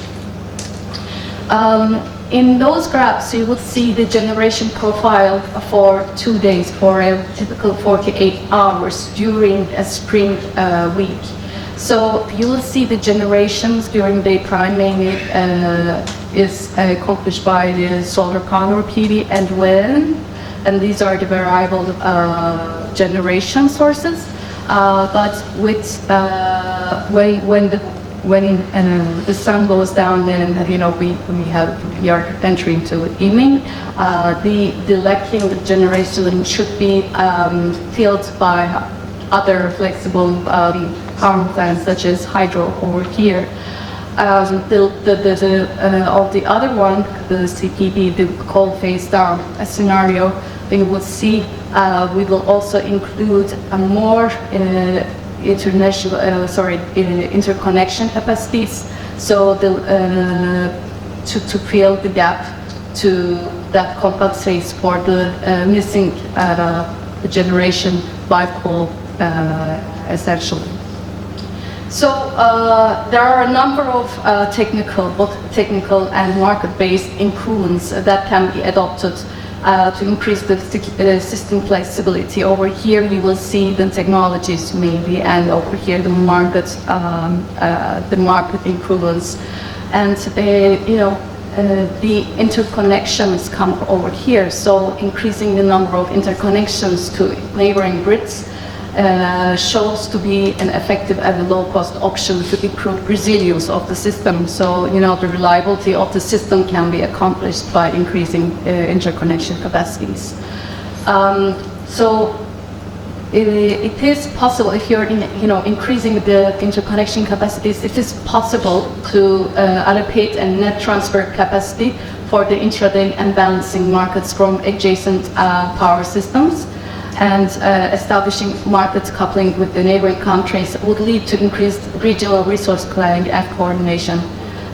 In those graphs, you will see the generation profile for 2 days, for a typical 48 hours during a spring week. So you will see the generations during daytime mainly is accomplished by the solar panel PV and wind, and these are the variable generation sources. But with when the sun goes down, then we are entering into evening. The lacking generation should be filled by other flexible power plants such as hydro over here. Of the other one, the CPB, the coal phase down scenario, you will see we will also include a more interconnection capacities, so to fill the gap that compensates for the missing generation by coal, essentially. So there are a number of both technical and market-based improvements that can be adopted to increase the system flexibility. Over here you will see the technologies mainly, and over here the market improvements, and the interconnections come over here. So increasing the number of interconnections to neighboring grids shows to be an effective and low-cost option to improve resilience of the system. So, the reliability of the system can be accomplished by increasing interconnection capacities. So, it is possible, if you're increasing the interconnection capacities, it is possible to allocate a net transfer capacity for the intraday and balancing markets from adjacent power systems. And establishing market coupling with the neighboring countries would lead to increased regional resource planning and coordination.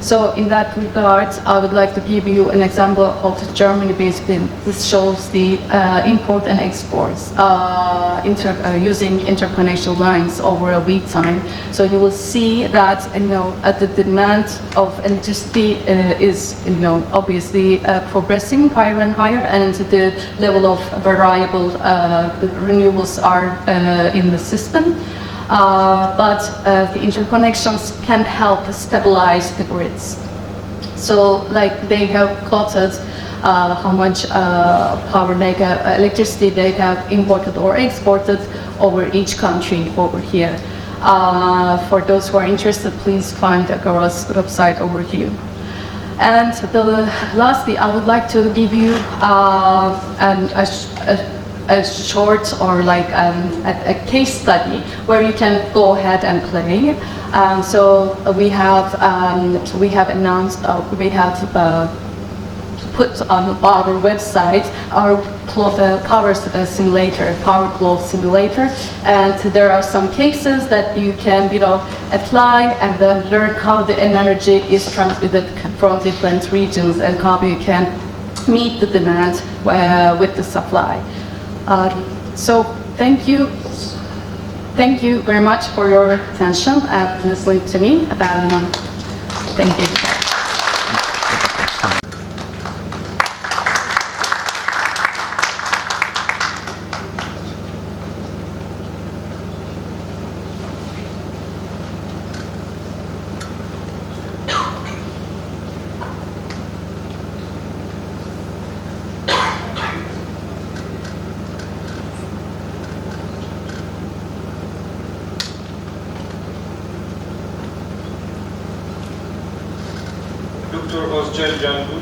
So in that regard, I would like to give you an example of Germany. Basically, this shows the import and exports using interconnection lines over a week time. So you will see that the demand of electricity is obviously progressing higher and higher, and the level of variable renewables are in the system. but the interconnections can help stabilize the grids. So, like they have plotted how much power they have, electricity they have imported or exported over each country over here. For those who are interested, please find the GORA's website over here. And lastly, I would like to give you a short or like a case study where you can go ahead and play. So we have announced, we have put on our website our power simulator, power flow simulator, and there are some cases that you can, apply and then learn how the energy is transmitted from different regions and how you can meet the demand with the supply. So thank you very much for your attention and listening to me. Thank you. Dr. Özcel Cangur.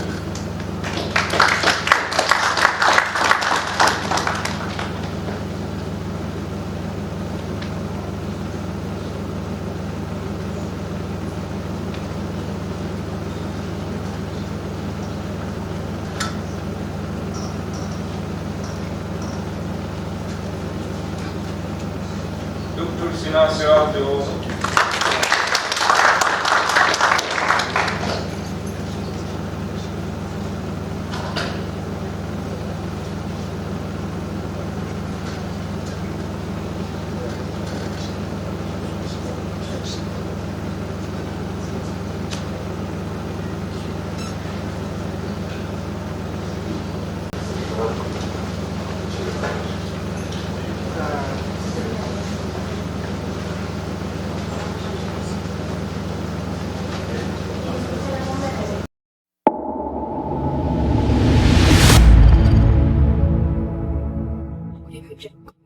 Dr. Sinan Sirahdioğlu. Project.